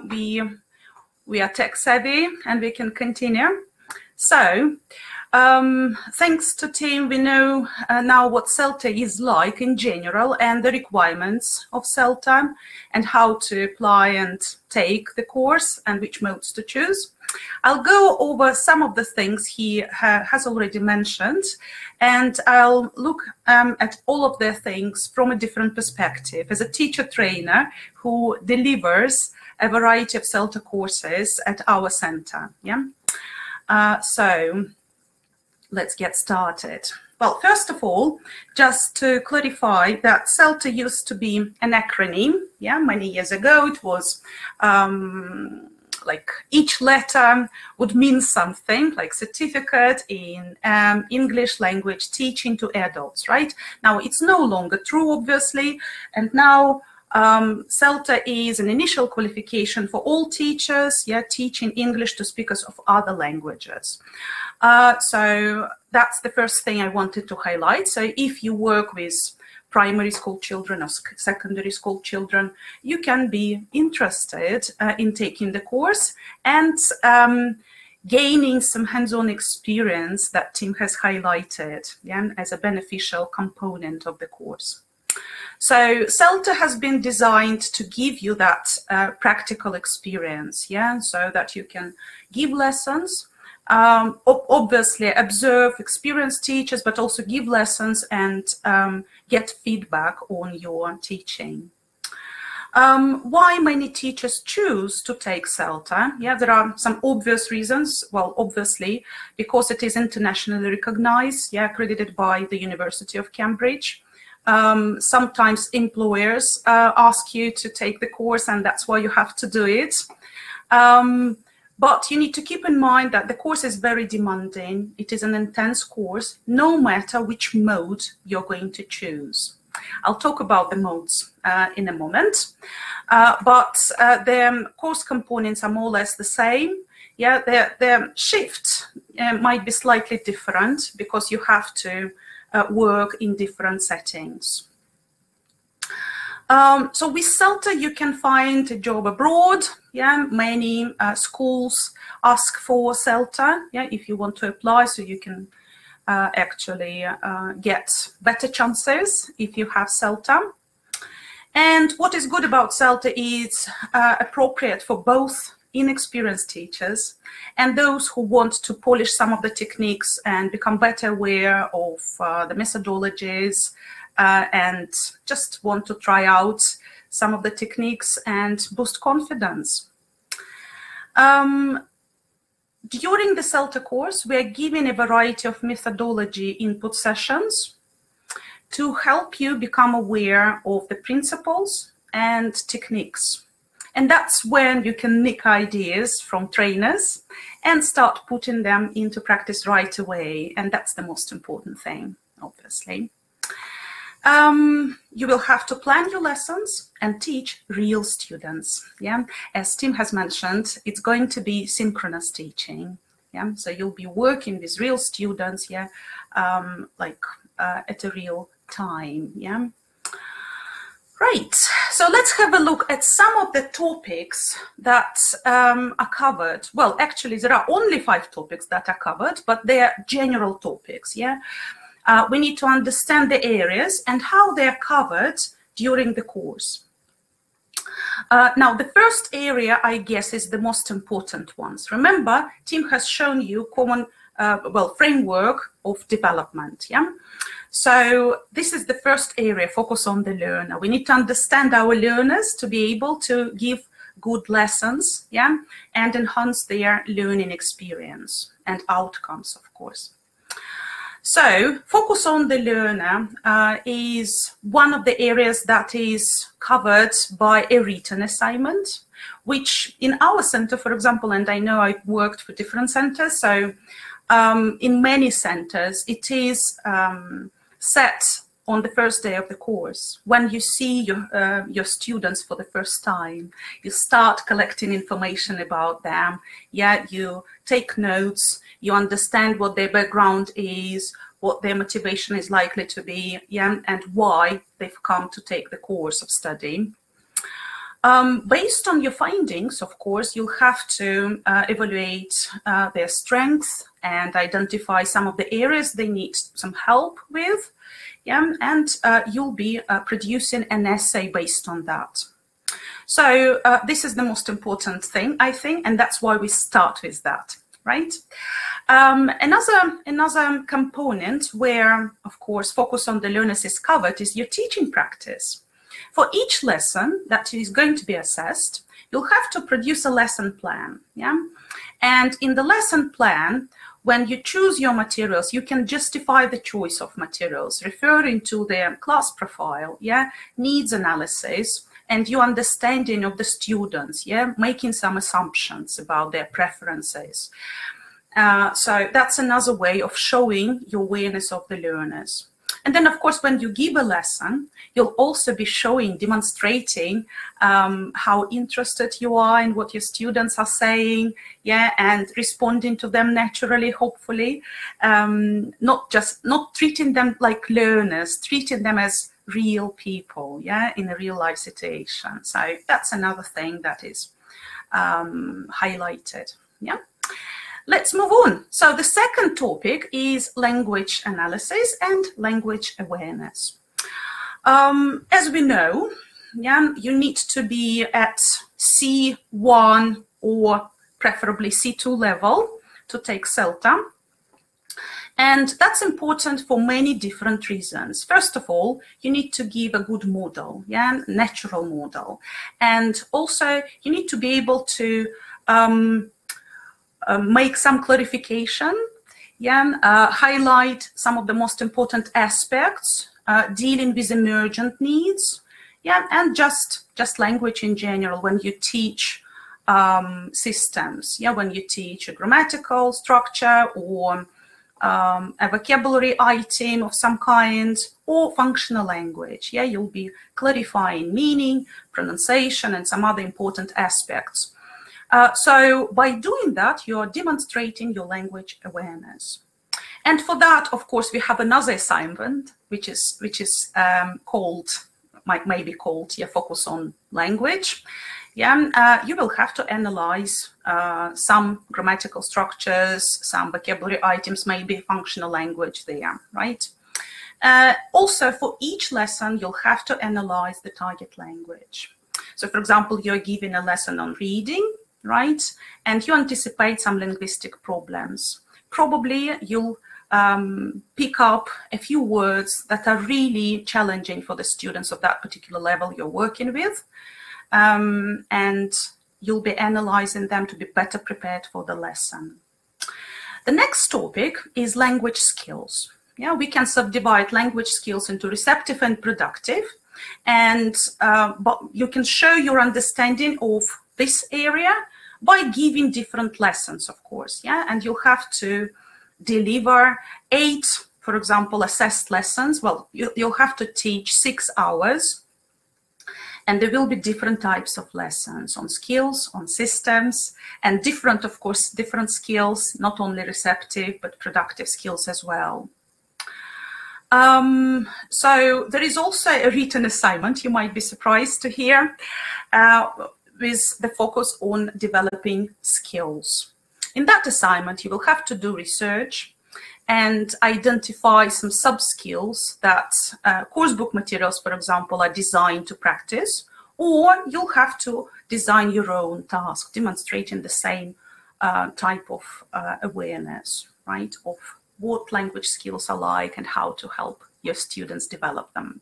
we are tech savvy and we can continue. So thanks to Tim, we know now what Celta is like in general and the requirements of Celta and how to apply and take the course and which modes to choose. I'll go over some of the things he has already mentioned, and I'll look at all of the things from a different perspective as a teacher trainer who delivers a variety of Celta courses at our center. Yeah. So let's get started. Well, first of all, just to clarify that Celta used to be an acronym. Yeah, many years ago it was like each letter would mean something, like certificate in English language teaching to adults, right? Now it's no longer true, obviously, and now Celta is an initial qualification for all teachers, yeah, teaching English to speakers of other languages. So that's the first thing I wanted to highlight. So if you work with primary school children or secondary school children, you can be interested in taking the course and gaining some hands-on experience that Tim has highlighted, yeah, as a beneficial component of the course. So Celta has been designed to give you that practical experience, yeah, so that you can give lessons, obviously observe experienced teachers, but also give lessons and get feedback on your teaching. Why many teachers choose to take Celta? Yeah, there are some obvious reasons. Well, obviously, because it is internationally recognized, yeah, accredited by the University of Cambridge. Sometimes employers ask you to take the course, and that's why you have to do it. But you need to keep in mind that the course is very demanding. It is an intense course, no matter which mode you're going to choose. I'll talk about the modes in a moment, but the course components are more or less the same. Yeah, the shift might be slightly different because you have to work in different settings. So with Celta, you can find a job abroad. Yeah, many schools ask for Celta. Yeah, if you want to apply, so you can actually get better chances if you have Celta. And what is good about Celta is appropriate for both inexperienced teachers and those who want to polish some of the techniques and become better aware of the methodologies and just want to try out some of the techniques and boost confidence. During the Celta course, we are given a variety of methodology input sessions to help you become aware of the principles and techniques. And that's when you can nick ideas from trainers and start putting them into practice right away. And that's the most important thing, obviously. You will have to plan your lessons and teach real students. Yeah, as Tim has mentioned, it's going to be synchronous teaching. Yeah, so you'll be working with real students. Yeah, at a real time. Yeah. Right, so let's have a look at some of the topics that are covered. Well, actually, there are only 5 topics that are covered, but they are general topics, yeah? We need to understand the areas and how they are covered during the course. Now, the first area, I guess, is the most important ones. Remember, Tim has shown you common, framework of development, yeah? So this is the first area, focus on the learner. We need to understand our learners to be able to give good lessons, yeah, and enhance their learning experience and outcomes, of course. So focus on the learner is one of the areas that is covered by a written assignment, which in our center, for example, and I know I've worked for different centers, so in many centers, it is set on the first day of the course. When you see your students for the first time, you start collecting information about them. Yeah, you take notes, you understand what their background is, what their motivation is likely to be, yeah, and why they've come to take the course of study. Based on your findings, of course, you'll have to evaluate their strengths and identify some of the areas they need some help with, yeah, and you'll be producing an essay based on that. So this is the most important thing, I think, and that's why we start with that, right? Another component where, of course, focus on the learners is covered is your teaching practice. For each lesson that is going to be assessed, you'll have to produce a lesson plan, yeah? And in the lesson plan, when you choose your materials, you can justify the choice of materials, referring to their class profile, yeah, needs analysis, and your understanding of the students, yeah, making some assumptions about their preferences. So that's another way of showing your awareness of the learners. And then, of course, when you give a lesson, you'll also be showing, demonstrating how interested you are in what your students are saying, yeah, and responding to them naturally, hopefully. Not treating them like learners, treating them as real people, yeah, in a real life situation. So that's another thing that is highlighted, yeah. Let's move on. So the second topic is language analysis and language awareness. As we know, yeah, you need to be at C1 or preferably C2 level to take Celta. And that's important for many different reasons. First of all, you need to give a good model, yeah, natural model. And also you need to be able to make some clarification, yeah, highlight some of the most important aspects, dealing with emergent needs, yeah, and just language in general when you teach systems, yeah, when you teach a grammatical structure or a vocabulary item of some kind or functional language, yeah, you'll be clarifying meaning, pronunciation, and some other important aspects. So by doing that, you're demonstrating your language awareness. And for that, of course, we have another assignment, which is called, may be called, yeah, focus on language. Yeah, you will have to analyze some grammatical structures, some vocabulary items, maybe functional language there, right? Also, for each lesson, you'll have to analyze the target language. So, for example, you're given a lesson on reading, right? And you anticipate some linguistic problems. Probably you'll pick up a few words that are really challenging for the students of that particular level you're working with. And you'll be analyzing them to be better prepared for the lesson. The next topic is language skills. Yeah, we can subdivide language skills into receptive and productive. And but you can show your understanding of this area by giving different lessons, of course, yeah, and you'll have to deliver 8, for example, assessed lessons. Well, you'll have to teach 6 hours, and there will be different types of lessons on skills, on systems, and different, of course, different skills, not only receptive, but productive skills as well. So there is also a written assignment, you might be surprised to hear, with the focus on developing skills. In that assignment, you will have to do research and identify some sub-skills that course book materials, for example, are designed to practice, or you'll have to design your own task, demonstrating the same type of awareness, right, of what language skills are like and how to help your students develop them.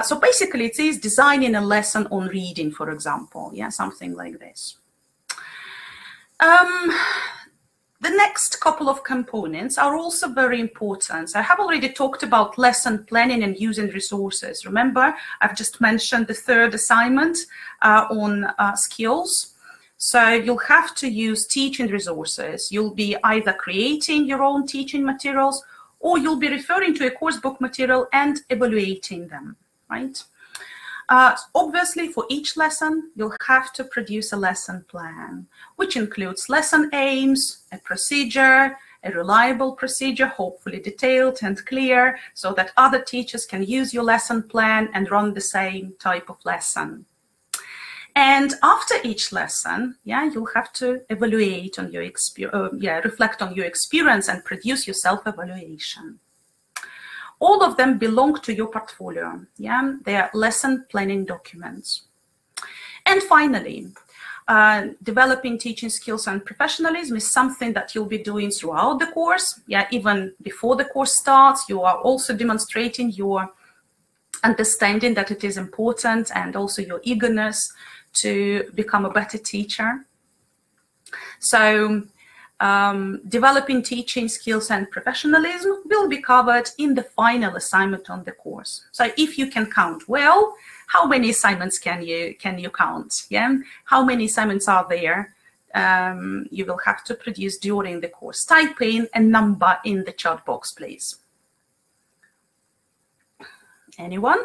So basically, it is designing a lesson on reading, for example, yeah, something like this. The next couple of components are also very important. I have already talked about lesson planning and using resources. Remember, I've just mentioned the third assignment on skills. So you'll have to use teaching resources. You'll be either creating your own teaching materials, or you'll be referring to a course book material and evaluating them, right? Obviously, for each lesson, you'll have to produce a lesson plan, which includes lesson aims, a procedure, a reliable procedure, hopefully detailed and clear, so that other teachers can use your lesson plan and run the same type of lesson. And after each lesson, yeah, you'll have to evaluate on your reflect on your experience and produce your self-evaluation. All of them belong to your portfolio. Yeah, they are lesson planning documents. And finally, developing teaching skills and professionalism is something that you'll be doing throughout the course. Yeah, even before the course starts, you are also demonstrating your understanding that it is important and also your eagerness to become a better teacher. So developing teaching skills and professionalism will be covered in the final assignment on the course. So if you can count well, how many assignments can you count? Yeah, how many assignments are there? You will have to produce during the course. Type in a number in the chat box, please. Anyone?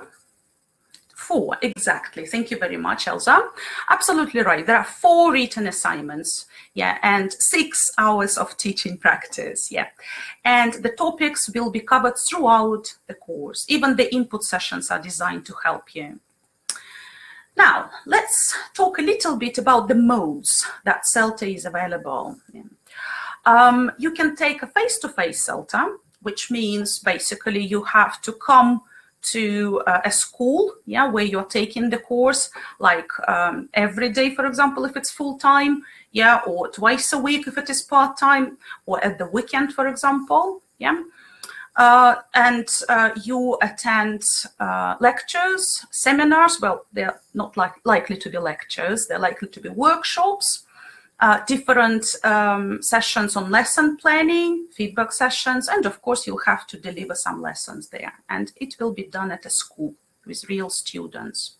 4, exactly. Thank you very much, Elsa. Absolutely right. There are 4 written assignments, yeah, and 6 hours of teaching practice, yeah. And the topics will be covered throughout the course. Even the input sessions are designed to help you. Now, let's talk a little bit about the modes that Celta is available in. You can take a face-to-face Celta, which means basically you have to come to a school, yeah, where you're taking the course, like every day, for example, if it's full-time, yeah, or twice a week if it is part-time, or at the weekend, for example, yeah. And you attend lectures, seminars. Well, they're not likely to be lectures, they're likely to be workshops, different sessions on lesson planning, feedback sessions, and of course you'll have to deliver some lessons there, and it will be done at a school with real students.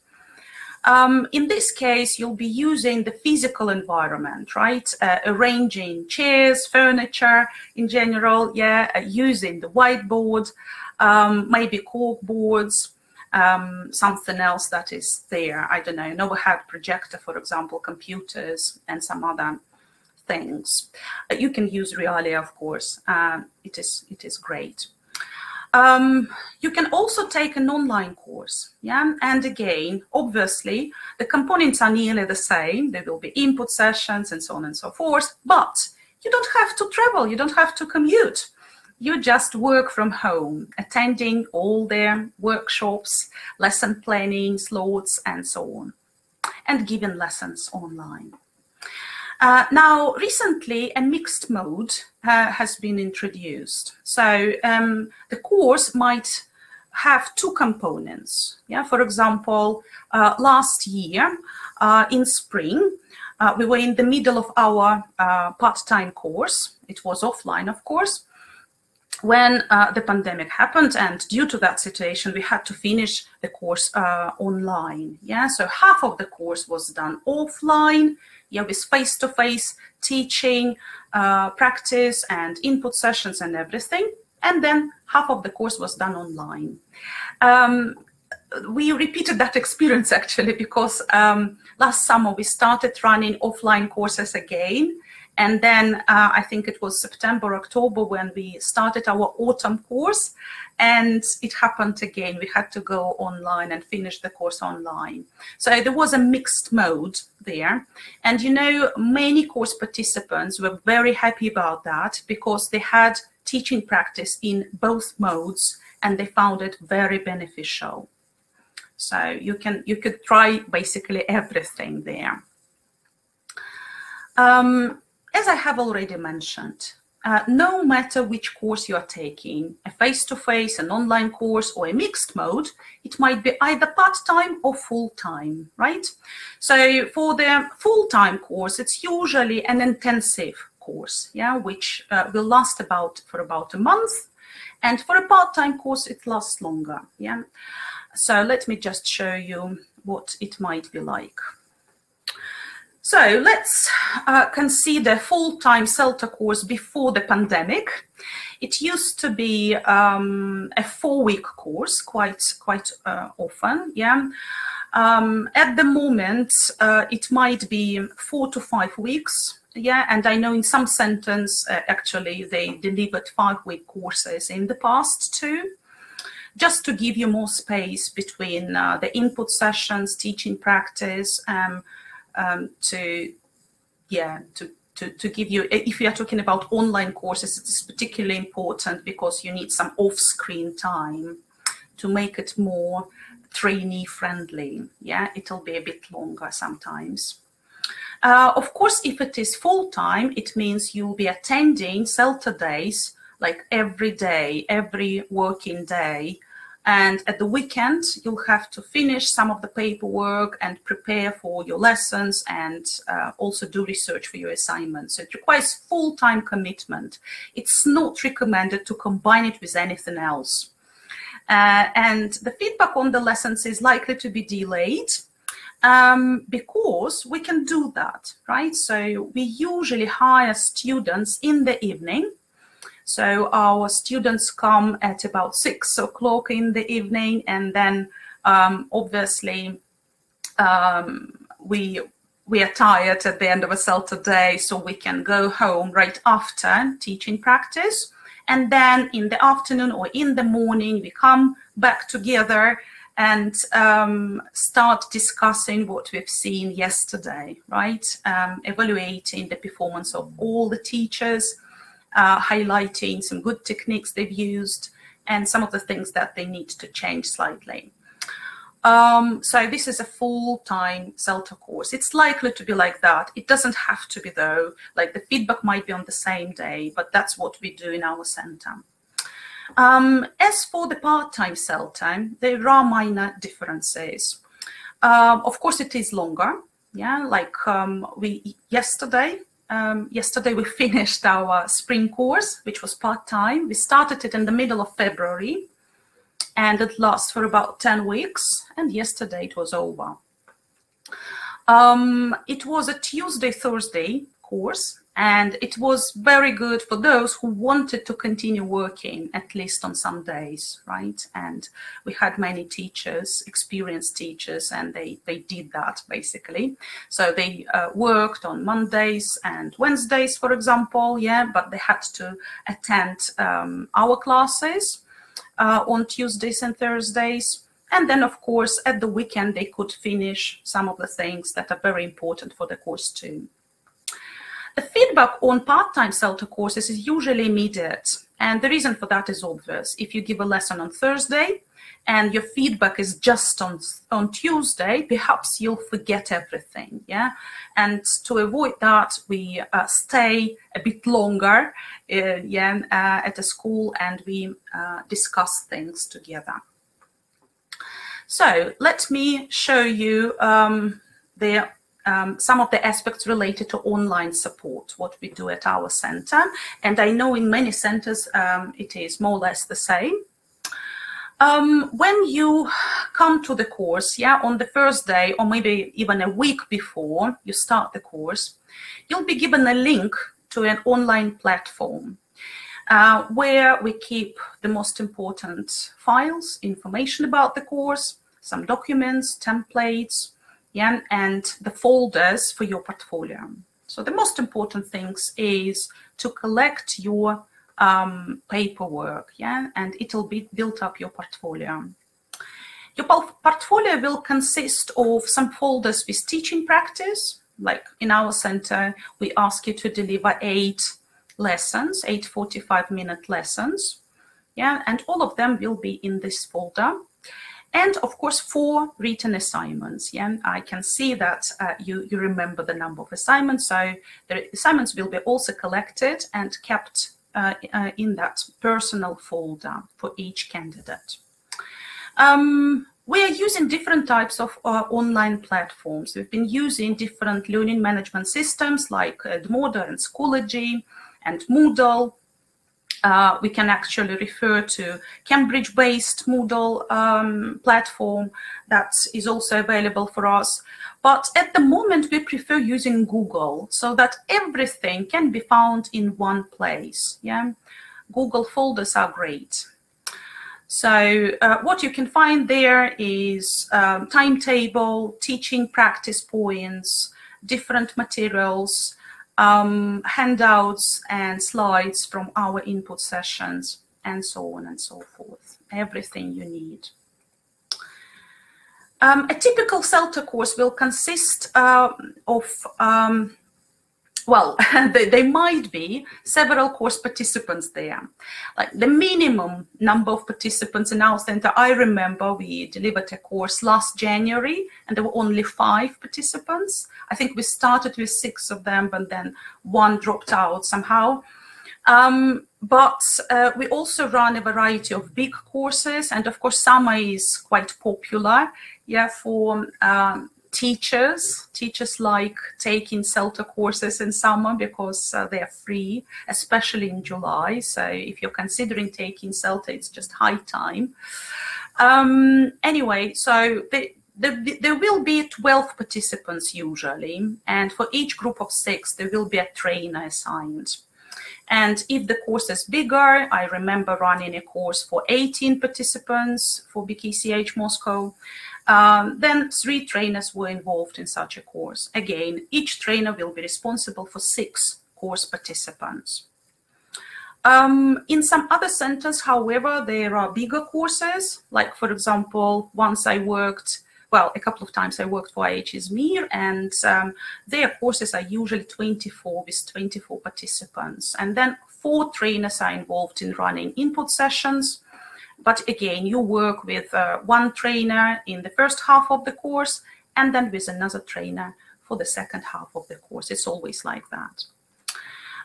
In this case, you'll be using the physical environment, right? Arranging chairs, furniture in general, yeah, using the whiteboard, maybe cork boards, something else that is there. I don't know, an overhead projector, for example, computers, and some other things. You can use Realia, of course. It is great. You can also take an online course, yeah, and again, obviously, the components are nearly the same. There will be input sessions and so on and so forth, but you don't have to travel, you don't have to commute. You just work from home, attending all their workshops, lesson planning, slots, and so on, and giving lessons online. Now, recently, a mixed mode has been introduced. So the course might have 2 components. Yeah, for example, last year in spring, we were in the middle of our part-time course. It was offline, of course, when the pandemic happened, and due to that situation, we had to finish the course online. Yeah, so half of the course was done offline, yeah, with face-to-face teaching, practice, and input sessions and everything, and then half of the course was done online. We repeated that experience actually because last summer we started running offline courses again. And then I think it was September, October when we started our autumn course, and it happened again. We had to go online and finish the course online. So there was a mixed mode there. And you know, many course participants were very happy about that because they had teaching practice in both modes and they found it very beneficial. So you could try basically everything there. As I have already mentioned, no matter which course you are taking, a face-to-face, an online course, or a mixed mode, it might be either part-time or full-time, right? So for the full-time course, it's usually an intensive course, yeah, which will last for about a month. And for a part-time course, it lasts longer, yeah? So let me just show you what it might be like. So let's consider full-time Celta course before the pandemic. It used to be a 4-week course quite often, yeah. At the moment, it might be 4 to 5 weeks, yeah. And I know in some centers, actually, they delivered 5-week courses in the past too, just to give you more space between the input sessions, teaching practice, to give you, if you are talking about online courses, it's particularly important because you need some off-screen time to make it more trainee friendly. Yeah, it'll be a bit longer sometimes. Of course, if it is full-time, it means you'll be attending Celta days, like every day, every working day. And at the weekend, you'll have to finish some of the paperwork and prepare for your lessons and also do research for your assignments. So it requires full-time commitment. It's not recommended to combine it with anything else. And the feedback on the lessons is likely to be delayed because we can do that, right? So we usually hire students in the evening. So our students come at about 6 o'clock in the evening, and then obviously we are tired at the end of a Celta day, so we can go home right after teaching practice. And then in the afternoon or in the morning, we come back together and start discussing what we've seen yesterday, right? Evaluating the performance of all the teachers, highlighting some good techniques they've used and some of the things that they need to change slightly. So this is a full-time Celta course. It's likely to be like that. It doesn't have to be, though. Like, the feedback might be on the same day, but that's what we do in our center. As for the part-time Celta, there are minor differences. Of course, it is longer. Yeah, like yesterday we finished our spring course, which was part-time. We started it in the middle of February, and it lasts for about 10 weeks, and yesterday it was over. It was a Tuesday-Thursday course, and it was very good for those who wanted to continue working, at least on some days, right? And we had many teachers, experienced teachers, and they did that, basically. So they worked on Mondays and Wednesdays, for example, yeah, but they had to attend our classes on Tuesdays and Thursdays. And then, of course, at the weekend, they could finish some of the things that are very important for the course too. The feedback on part-time Celta courses is usually immediate. And the reason for that is obvious. If you give a lesson on Thursday and your feedback is just on Tuesday, perhaps you'll forget everything, yeah? And to avoid that, we stay a bit longer at the school, and we discuss things together. So let me show you some of the aspects related to online support, what we do at our center. And I know in many centers it is more or less the same. When you come to the course, yeah, on the first day, or maybe even a week before you start the course, you'll be given a link to an online platform where we keep the most important files, information about the course, some documents, templates, yeah, and the folders for your portfolio. So the most important things is to collect your paperwork, yeah, and it'll be built up your portfolio. Your portfolio will consist of some folders with teaching practice. Like in our center, we ask you to deliver 8 lessons, 8 45-minute lessons, yeah, and all of them will be in this folder. And of course, 4 written assignments. Yeah, I can see that you remember the number of assignments. So the assignments will be also collected and kept in that personal folder for each candidate. We are using different types of online platforms. We've been using different learning management systems like Edmodo and Schoology and Moodle. We can actually refer to Cambridge-based Moodle platform that is also available for us. But at the moment, we prefer using Google so that everything can be found in one place. Yeah, Google folders are great. So what you can find there is timetable, teaching practice points, different materials, handouts and slides from our input sessions, and so on and so forth. Everything you need. A typical Celta course will consist of, well, there might be several course participants there. Like the minimum number of participants in our center, I remember we delivered a course last January and there were only 5 participants. I think we started with 6 of them, but then 1 dropped out somehow. But we also run a variety of big courses, and of course summer is quite popular, yeah, for Teachers like taking Celta courses in summer because they're free, especially in July. So if you're considering taking Celta, it's just high time. Anyway, so there will be 12 participants usually, and for each group of 6, there will be a trainer assigned. And if the course is bigger, I remember running a course for 18 participants for BKCH Moscow, then 3 trainers were involved in such a course. Again, each trainer will be responsible for 6 course participants. In some other centers, however, there are bigger courses. Like, for example, once I worked, well, a couple of times I worked for IHSMIR, and their courses are usually 24 with 24 participants. And then 4 trainers are involved in running input sessions. But again, you work with 1 trainer in the first half of the course, and then with another trainer for the second half of the course. It's always like that.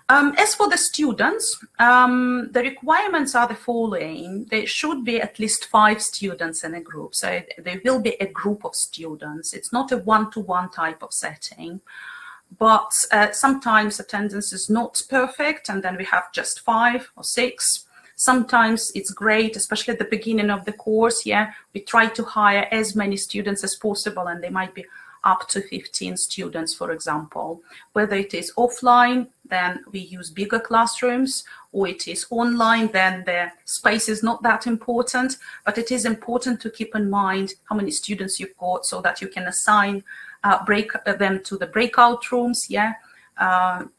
As for the students, the requirements are the following. There should be at least 5 students in a group. So there will be a group of students. It's not a one-to-one type of setting, but sometimes attendance is not perfect, and then we have just 5 or 6. Sometimes it's great, especially at the beginning of the course. Yeah, we try to hire as many students as possible, and they might be up to 15 students, for example. Whether it is offline, then we use bigger classrooms, or it is online, then the space is not that important, but it is important to keep in mind how many students you've got so that you can assign them to the breakout rooms, yeah,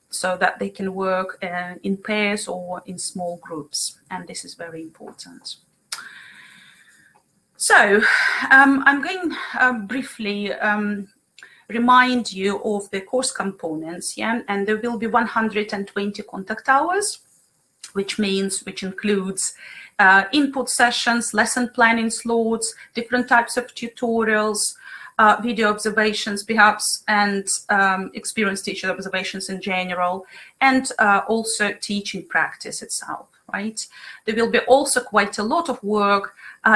so that they can work in pairs or in small groups, and this is very important. So I'm going briefly remind you of the course components, yeah, and there will be 120 contact hours, which includes input sessions, lesson planning slots, different types of tutorials, video observations perhaps, and experienced teacher observations in general, and also teaching practice itself, right? There will be also quite a lot of work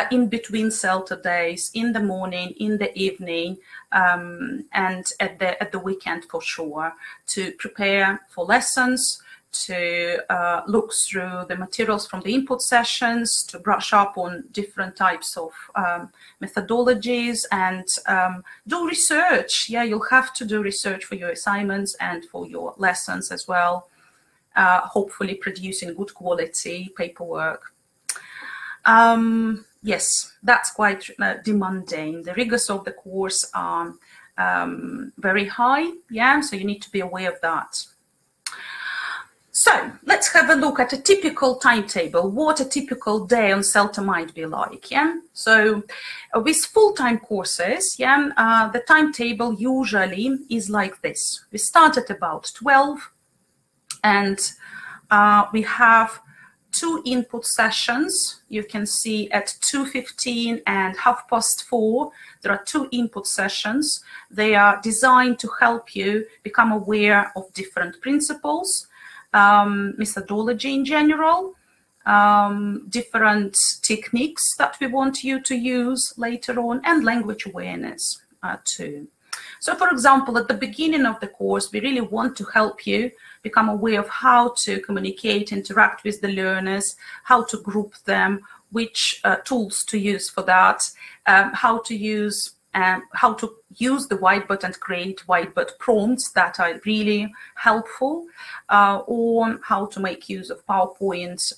in between Celta days, in the morning, in the evening, and at the weekend for sure, to prepare for lessons, to look through the materials from the input sessions, to brush up on different types of methodologies, and do research. Yeah, you'll have to do research for your assignments and for your lessons as well, hopefully producing good quality paperwork. Yes, that's quite demanding. The rigors of the course are very high, yeah, so you need to be aware of that. So let's have a look at a typical timetable, what a typical day on Celta might be like, yeah? So with full-time courses, yeah, the timetable usually is like this. We start at about 12, and we have 2 input sessions. You can see at 2:15 and 4:30, there are 2 input sessions. They are designed to help you become aware of different principles, methodology in general, different techniques that we want you to use later on, and language awareness too. So, for example, at the beginning of the course, we really want to help you become aware of how to communicate, interact with the learners, how to group them, which tools to use for that, how to use the whiteboard and create whiteboard prompts that are really helpful, or how to make use of PowerPoint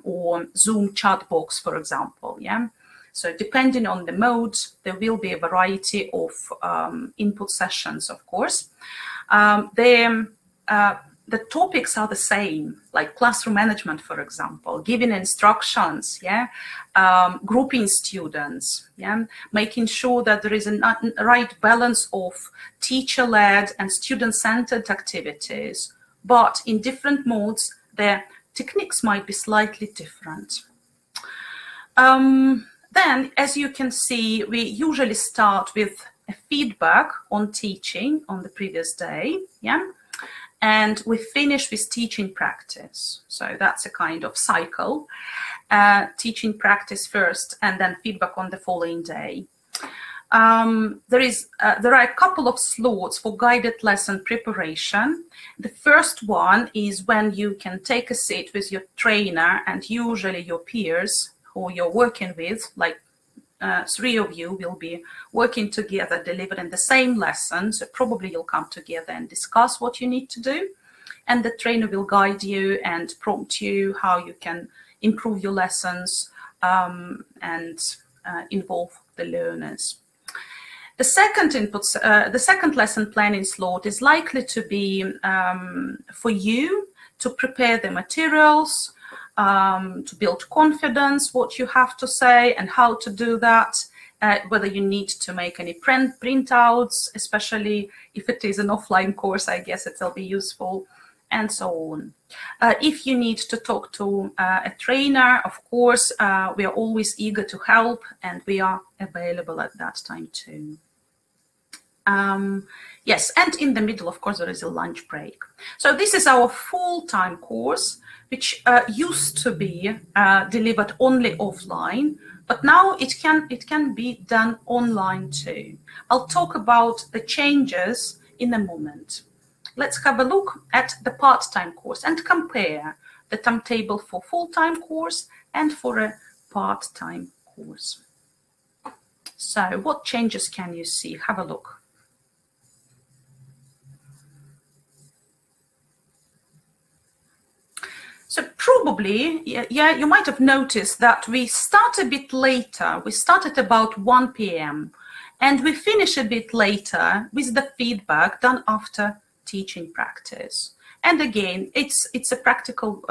or Zoom chat box, for example, yeah? So depending on the mode, there will be a variety of input sessions, of course. The topics are the same, like classroom management, for example, giving instructions, yeah, grouping students, yeah, making sure that there is a right balance of teacher-led and student-centered activities. But in different modes, the techniques might be slightly different. Then, as you can see, we usually start with a feedback on teaching on the previous day, yeah? And we finish with teaching practice. So that's a kind of cycle. Teaching practice first, and then feedback on the following day. there are a couple of slots for guided lesson preparation. The first one is when you can take a seat with your trainer and usually your peers who you're working with, like 3 of you will be working together, delivering the same lesson. So probably you'll come together and discuss what you need to do. And the trainer will guide you and prompt you how you can improve your lessons and involve the learners. The second lesson planning slot is likely to be for you to prepare the materials, to build confidence, what you have to say and how to do that, whether you need to make any printouts, especially if it is an offline course, I guess it'll be useful, and so on. If you need to talk to a trainer, of course, we are always eager to help and we are available at that time too. Yes, and in the middle, of course, there is a lunch break. So this is our full-time course, which used to be delivered only offline, but now it can be done online too. I'll talk about the changes in a moment. Let's have a look at the part-time course and compare the timetable for full-time course and for a part-time course. So what changes can you see? Have a look. So probably, yeah, you might have noticed that we start a bit later. We start at about 1 p.m. and we finish a bit later with the feedback done after teaching practice. And again, it's a practical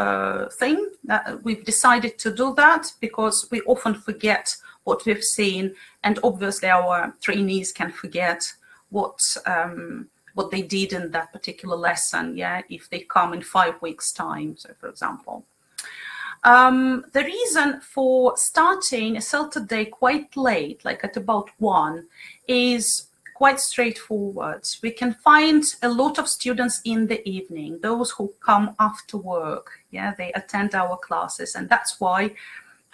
thing that we've decided to do that because we often forget what we've seen, and obviously our trainees can forget what they did in that particular lesson, yeah, if they come in 5 weeks' time, so for example. The reason for starting a Celta day quite late, like at about 1, is quite straightforward. We can find a lot of students in the evening, those who come after work, yeah, they attend our classes, and that's why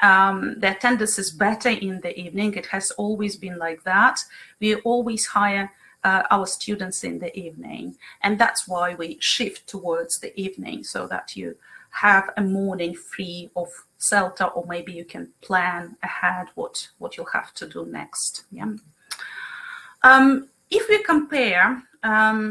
the attendance is better in the evening. It has always been like that. We always hire our students in the evening, and that's why we shift towards the evening, so that you have a morning free of Celta, or maybe you can plan ahead what you'll have to do next. Yeah. If we compare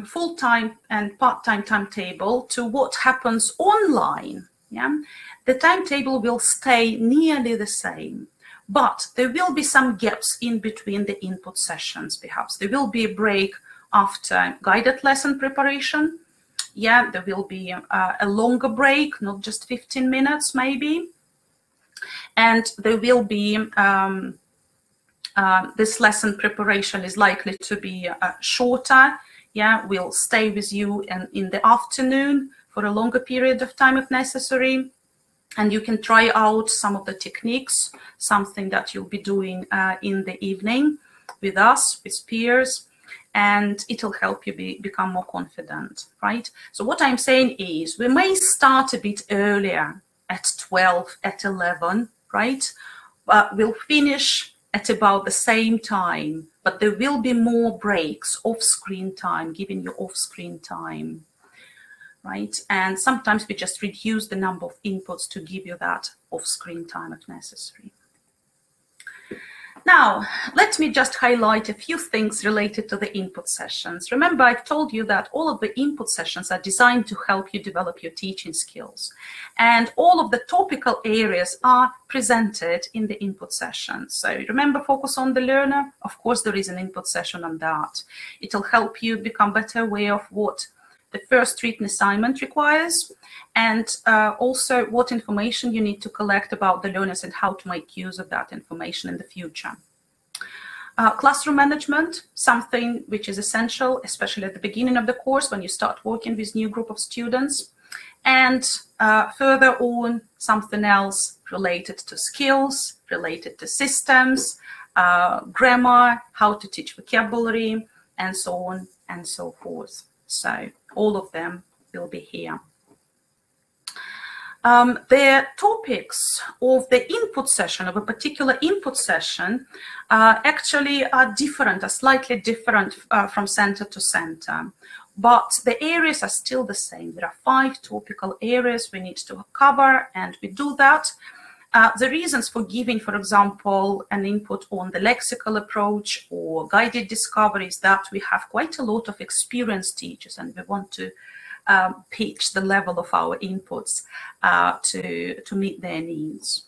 full-time and part-time timetable to what happens online, yeah, the timetable will stay nearly the same. But there will be some gaps in between the input sessions, perhaps. There will be a break after guided lesson preparation. Yeah, there will be a longer break, not just 15 minutes maybe. And there will be, this lesson preparation is likely to be shorter. Yeah, we'll stay with you in the afternoon for a longer period of time if necessary. And you can try out some of the techniques, something that you'll be doing in the evening with us, with peers, and it'll help you become more confident, right? So what I'm saying is we may start a bit earlier at 12, at 11, right? But we'll finish at about the same time, but there will be more breaks, off-screen time, giving you off-screen time. Right? And sometimes we just reduce the number of inputs to give you that off-screen time if necessary. Now, let me just highlight a few things related to the input sessions. Remember, I've told you that all of the input sessions are designed to help you develop your teaching skills. And all of the topical areas are presented in the input sessions. So remember, focus on the learner. Of course, there is an input session on that. It'll help you become better aware of what the first written assignment requires, and also what information you need to collect about the learners and how to make use of that information in the future. Classroom management, something which is essential, especially at the beginning of the course when you start working with new group of students. And further on, something else related to skills, related to systems, grammar, how to teach vocabulary, and so on and so forth. So all of them will be here. The topics of the input session, of a particular input session, actually are different, are slightly different from center to center. But the areas are still the same. There are 5 topical areas we need to cover, and we do that. The reasons for giving, for example, an input on the lexical approach or guided discovery is that we have quite a lot of experienced teachers, and we want to pitch the level of our inputs to meet their needs.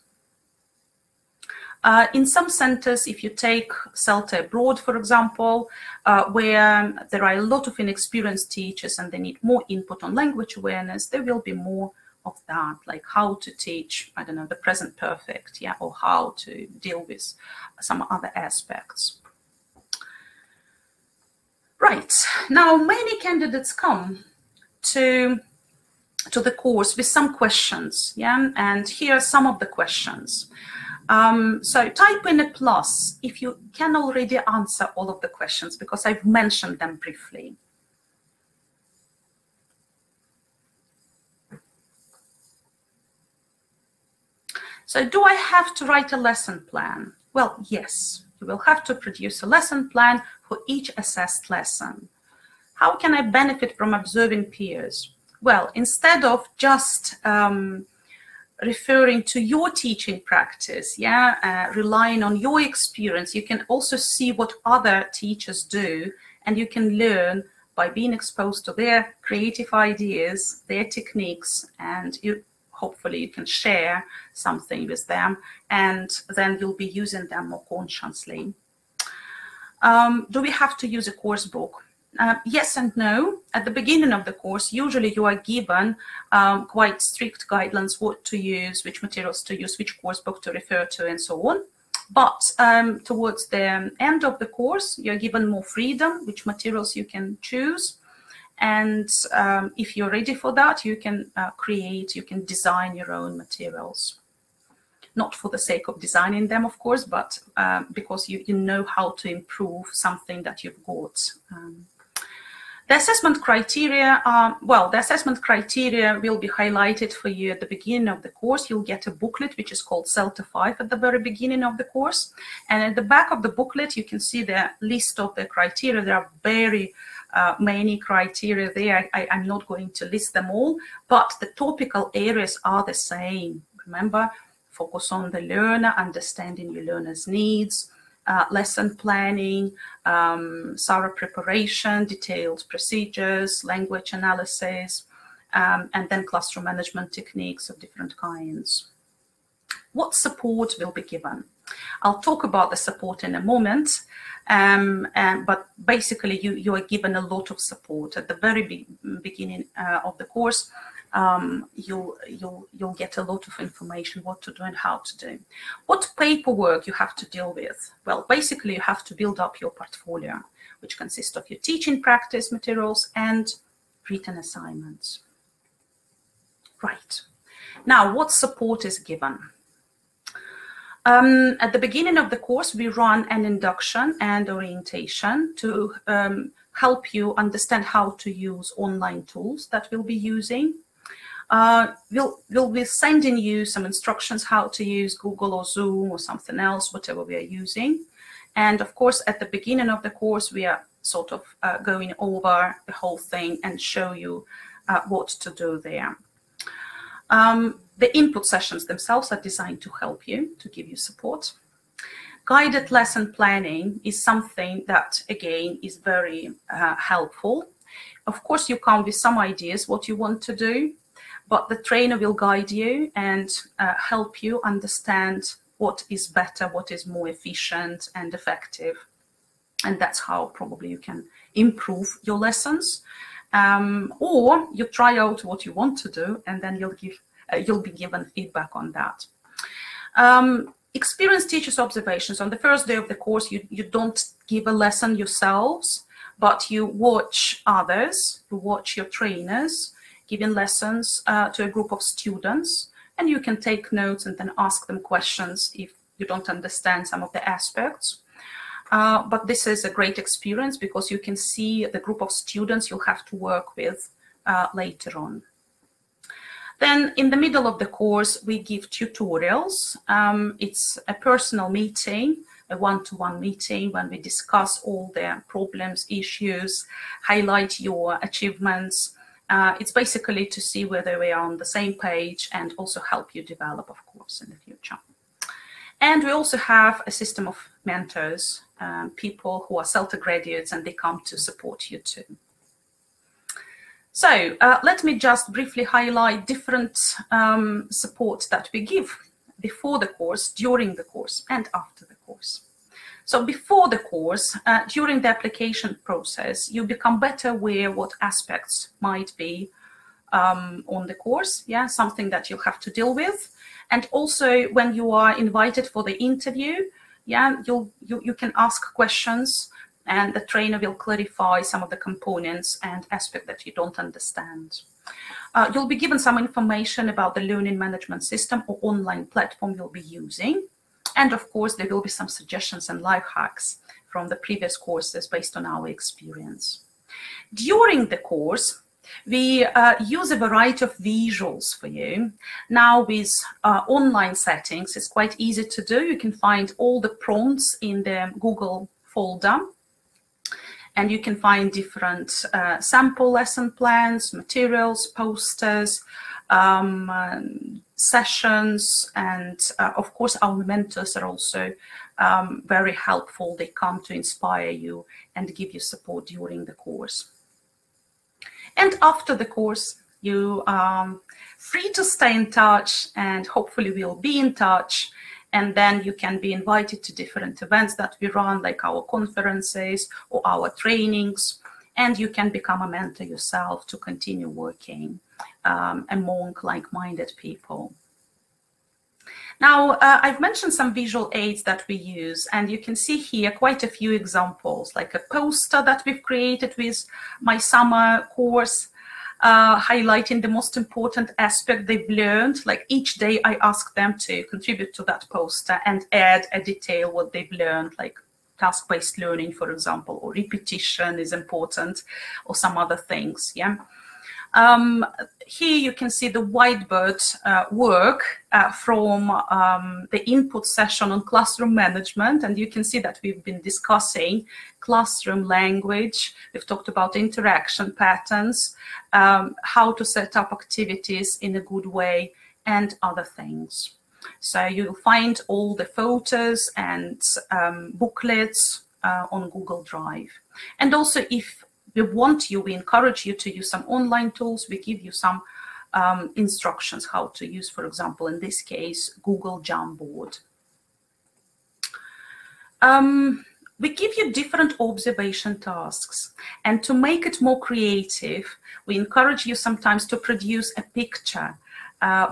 In some centers, if you take Celta abroad, for example, where there are a lot of inexperienced teachers and they need more input on language awareness, there will be more of that, like how to teach, I don't know, the present perfect, yeah, or how to deal with some other aspects. Right, now many candidates come to the course with some questions, yeah, and here are some of the questions. So type in a plus if you can already answer all of the questions, because I've mentioned them briefly. So do I have to write a lesson plan? Well, yes, you will have to produce a lesson plan for each assessed lesson. How can I benefit from observing peers? Well, instead of just referring to your teaching practice, yeah, relying on your experience, you can also see what other teachers do, and you can learn by being exposed to their creative ideas, their techniques, and hopefully you can share something with them, and then you'll be using them more consciously. Do we have to use a course book? Yes and no. At the beginning of the course, usually you are given quite strict guidelines what to use, which materials to use, which course book to refer to, and so on. But towards the end of the course, you're given more freedom, which materials you can choose. And if you're ready for that, you can you can design your own materials. Not for the sake of designing them, of course, but because you know how to improve something that you've got. The assessment criteria, the assessment criteria will be highlighted for you at the beginning of the course. You'll get a booklet, which is called Celta 5 at the very beginning of the course. And at the back of the booklet, you can see the list of the criteria. There are very many criteria there. I'm not going to list them all, but the topical areas are the same. Remember, focus on the learner, understanding your learner's needs, lesson planning, thorough preparation, detailed procedures, language analysis, and then classroom management techniques of different kinds. What support will be given? I'll talk about the support in a moment, but basically you are given a lot of support. At the very beginning of the course, you'll get a lot of information what to do and how to do. What paperwork you have to deal with? Well, basically you have to build up your portfolio, which consists of your teaching practice materials and written assignments. Right. Now, what support is given? At the beginning of the course, we run an induction and orientation to help you understand how to use online tools that we'll be using. We'll be sending you some instructions how to use Google or Zoom or something else, whatever we are using. And of course, at the beginning of the course, we are sort of going over the whole thing and show you what to do there. The input sessions themselves are designed to help you, to give you support. Guided lesson planning is something that, again, is very helpful. Of course, you come with some ideas what you want to do, but the trainer will guide you and help you understand what is better, what is more efficient and effective. And that's how probably you can improve your lessons. Or you try out what you want to do, and then you'll be given feedback on that. Experienced teachers' observations. On the first day of the course, you don't give a lesson yourselves, but you watch others, you watch your trainers giving lessons to a group of students, and you can take notes and then ask them questions if you don't understand some of the aspects. But this is a great experience because you can see the group of students you'll have to work with later on. Then in the middle of the course, we give tutorials. It's a personal meeting, a one-to-one meeting when we discuss all the problems, issues, highlight your achievements. It's basically to see whether we are on the same page and also help you develop, of course, in the future. And we also have a system of mentors, people who are Celta graduates, and they come to support you too. So let me just briefly highlight different support that we give before the course, during the course, and after the course. So before the course, during the application process, you become better aware what aspects might be on the course, yeah, something that you have to deal with. And also when you are invited for the interview, yeah, you can ask questions, and the trainer will clarify some of the components and aspects that you don't understand. You'll be given some information about the learning management system or online platform you'll be using. And of course, there will be some suggestions and life hacks from the previous courses based on our experience. During the course, we use a variety of visuals for you. Now with online settings, it's quite easy to do. You can find all the prompts in the Google folder, and you can find different sample lesson plans, materials, posters, sessions, and of course our mentors are also very helpful. They come to inspire you and give you support during the course. And after the course, you are free to stay in touch, and hopefully we'll be in touch. And then you can be invited to different events that we run, like our conferences or our trainings, and you can become a mentor yourself to continue working among like-minded people. Now, I've mentioned some visual aids that we use, and you can see here quite a few examples, like a poster that we've created with my summer course, highlighting the most important aspect they've learned. Like each day I ask them to contribute to that poster and add a detail what they've learned, like task-based learning, for example, or repetition is important, or some other things, yeah. Here you can see the whiteboard work from the input session on classroom management, and you can see that we've been discussing classroom language. We've talked about interaction patterns, how to set up activities in a good way, and other things. So you'll find all the photos and booklets on Google Drive. And also, if we encourage you to use some online tools. We give you some instructions how to use, for example, in this case, Google Jamboard. We give you different observation tasks, and to make it more creative, we encourage you sometimes to produce a picture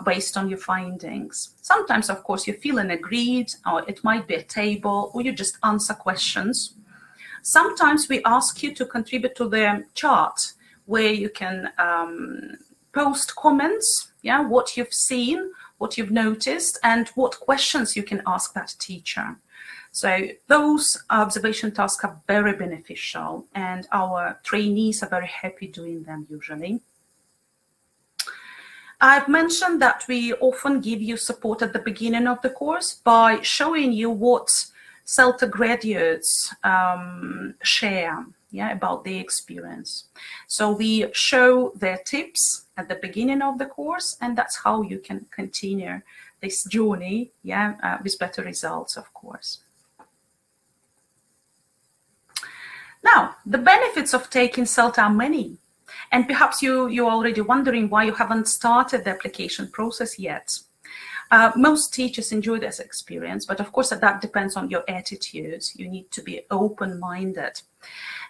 based on your findings. Sometimes, of course, you feel in a grid, or it might be a table, or you just answer questions. Sometimes we ask you to contribute to the chart, where you can post comments, yeah, what you've seen, what you've noticed, and what questions you can ask that teacher. So those observation tasks are very beneficial, and our trainees are very happy doing them usually. I've mentioned that we often give you support at the beginning of the course by showing you what Celta graduates share, yeah, about their experience. So we show their tips at the beginning of the course, and that's how you can continue this journey, yeah, with better results, of course. Now, the benefits of taking Celta are many, and perhaps you're already wondering why you haven't started the application process yet. Most teachers enjoy this experience, but of course that depends on your attitudes. You need to be open-minded.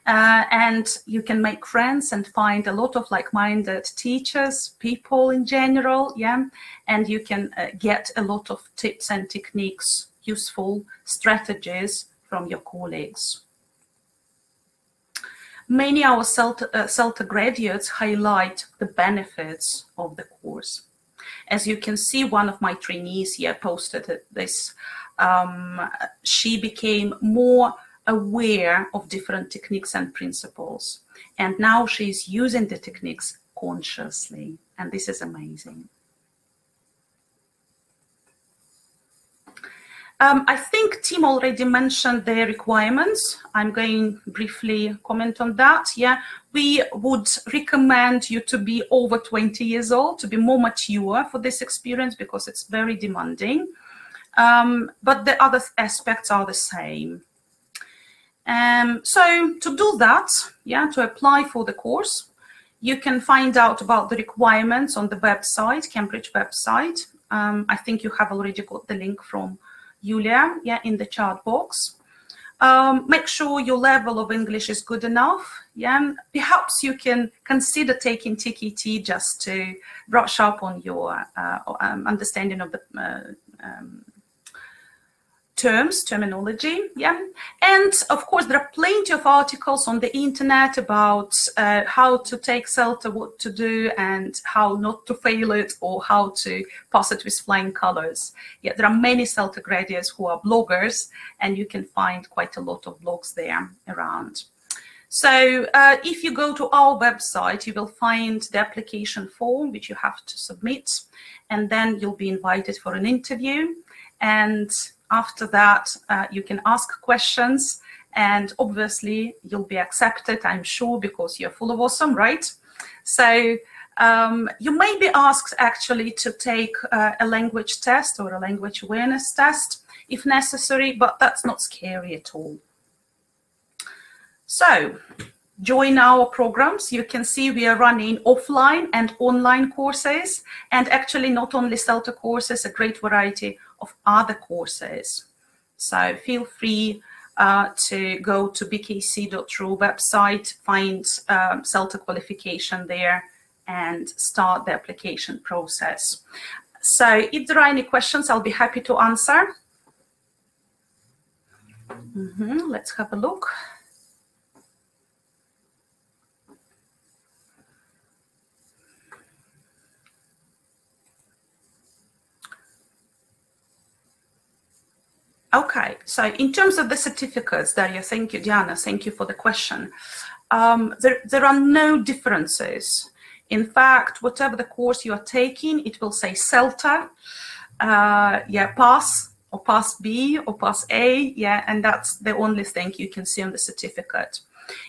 And you can make friends and find a lot of like-minded teachers, people in general, yeah, and you can get a lot of tips and techniques, useful strategies from your colleagues. Many of our Celta graduates highlight the benefits of the course. As you can see, one of my trainees here posted this. She became more aware of different techniques and principles, and now she's using the techniques consciously, and this is amazing. I think Tim already mentioned the requirements. I'm going to briefly comment on that. Yeah, we would recommend you to be over 20 years old, to be more mature for this experience because it's very demanding. But the other aspects are the same. So to do that, yeah, to apply for the course, you can find out about the requirements on the website, Cambridge website. I think you have already got the link from Julia, yeah, in the chat box. Make sure your level of English is good enough. Yeah, perhaps you can consider taking TKT just to brush up on your understanding of the terminology, yeah. And of course, there are plenty of articles on the internet about how to take Celta, what to do, and how not to fail it, or how to pass it with flying colors. Yeah, there are many Celta graduates who are bloggers, and you can find quite a lot of blogs there around. So if you go to our website, you will find the application form, which you have to submit, and then you'll be invited for an interview. And after that, you can ask questions, and obviously you'll be accepted, I'm sure, because you're full of awesome, right? So you may be asked actually to take a language test or a language awareness test if necessary, but that's not scary at all. So join our programs. You can see we are running offline and online courses, and actually not only Celta courses, a great variety of other courses. So feel free to go to bkc.ru website, find Celta qualification there, and start the application process. So if there are any questions, I'll be happy to answer. Let's have a look. Okay, so in terms of the certificates, Daria, thank you, Diana, thank you for the question. There are no differences. In fact, whatever the course you are taking, it will say Celta, yeah, pass, or pass B, or pass A, yeah, and that's the only thing you can see on the certificate.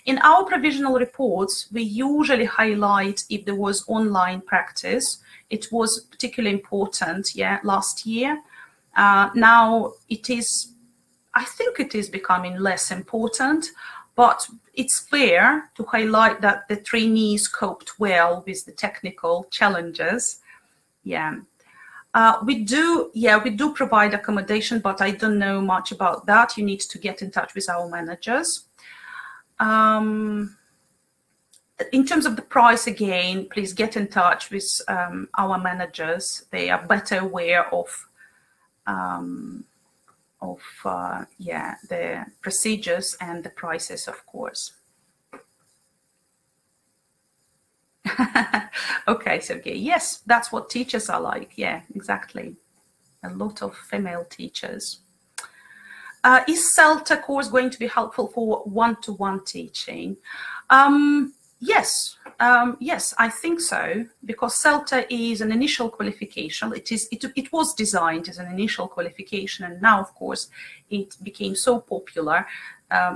In our provisional reports, we usually highlight if there was online practice. It was particularly important, yeah, last year. Now it is, I think it is becoming less important, but it's fair to highlight that the trainees coped well with the technical challenges. Yeah, we do provide accommodation, but I don't know much about that. You need to get in touch with our managers. In terms of the price, again, please get in touch with our managers. They are better aware of yeah, the procedures and the prices, of course. Okay, Sergey, yes, that's what teachers are like. Yeah, exactly. A lot of female teachers. Is Celta course going to be helpful for one-to-one teaching? Yes, yes, I think so, because Celta is an initial qualification. It was designed as an initial qualification, and now, of course, it became so popular.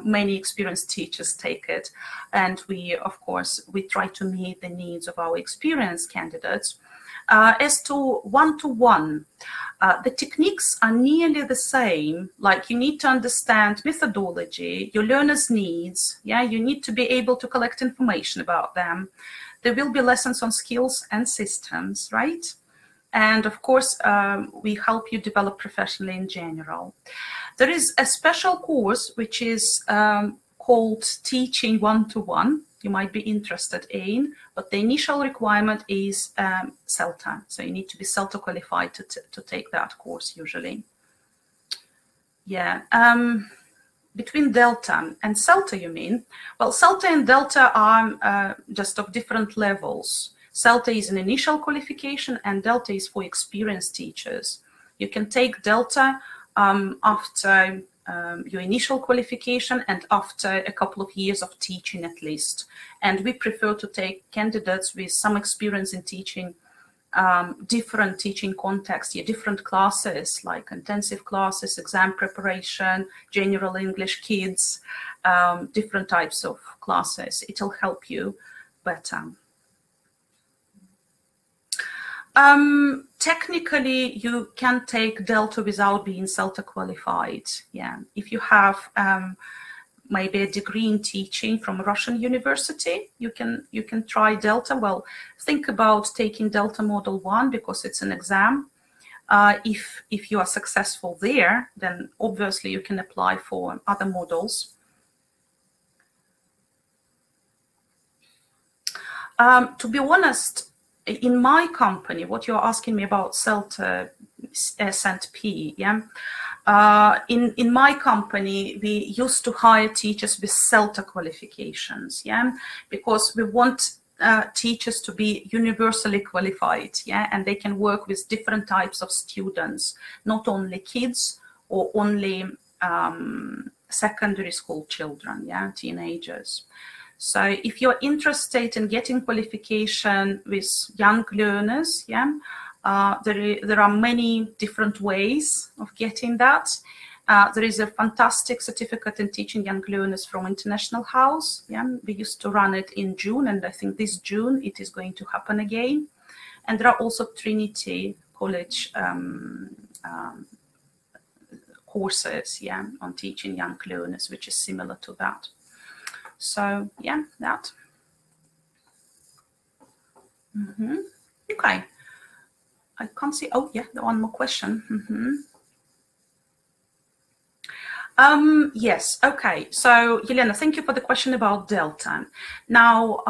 Many experienced teachers take it, and we, of course, we try to meet the needs of our experienced candidates. As to one-to-one, the techniques are nearly the same. Like, you need to understand methodology, your learner's needs. Yeah, you need to be able to collect information about them. There will be lessons on skills and systems, right? And of course, we help you develop professionally in general. There is a special course which is called Teaching One-to-One. You might be interested in, but the initial requirement is Celta. So you need to be Celta qualified to take that course usually. Yeah, between Delta and Celta, you mean? Well, Celta and Delta are just of different levels. Celta is an initial qualification and Delta is for experienced teachers. You can take Delta after your initial qualification and after a couple of years of teaching at least. And we prefer to take candidates with some experience in teaching different teaching contexts, different classes like intensive classes, exam preparation, general English, kids, different types of classes. It'll help you better. Technically, you can take Delta without being Celta qualified. Yeah, if you have maybe a degree in teaching from a Russian university, you can try Delta. Well, think about taking Delta Model 1 because it's an exam. If you are successful there, then obviously you can apply for other models. To be honest, in my company, what you're asking me about Celta S&P, yeah? In my company, we used to hire teachers with Celta qualifications, yeah, because we want teachers to be universally qualified, yeah, and they can work with different types of students, not only kids or only secondary school children, yeah, teenagers. So if you're interested in getting qualification with young learners, yeah, there are many different ways of getting that. There is a fantastic certificate in teaching young learners from International House. Yeah, we used to run it in June, and I think this June it is going to happen again. And there are also Trinity College courses, yeah, on teaching young learners, which is similar to that. So yeah, that. Okay. I can't see. Oh, yeah, one more question. Yes, okay. So, Yelena, thank you for the question about Delta. Now,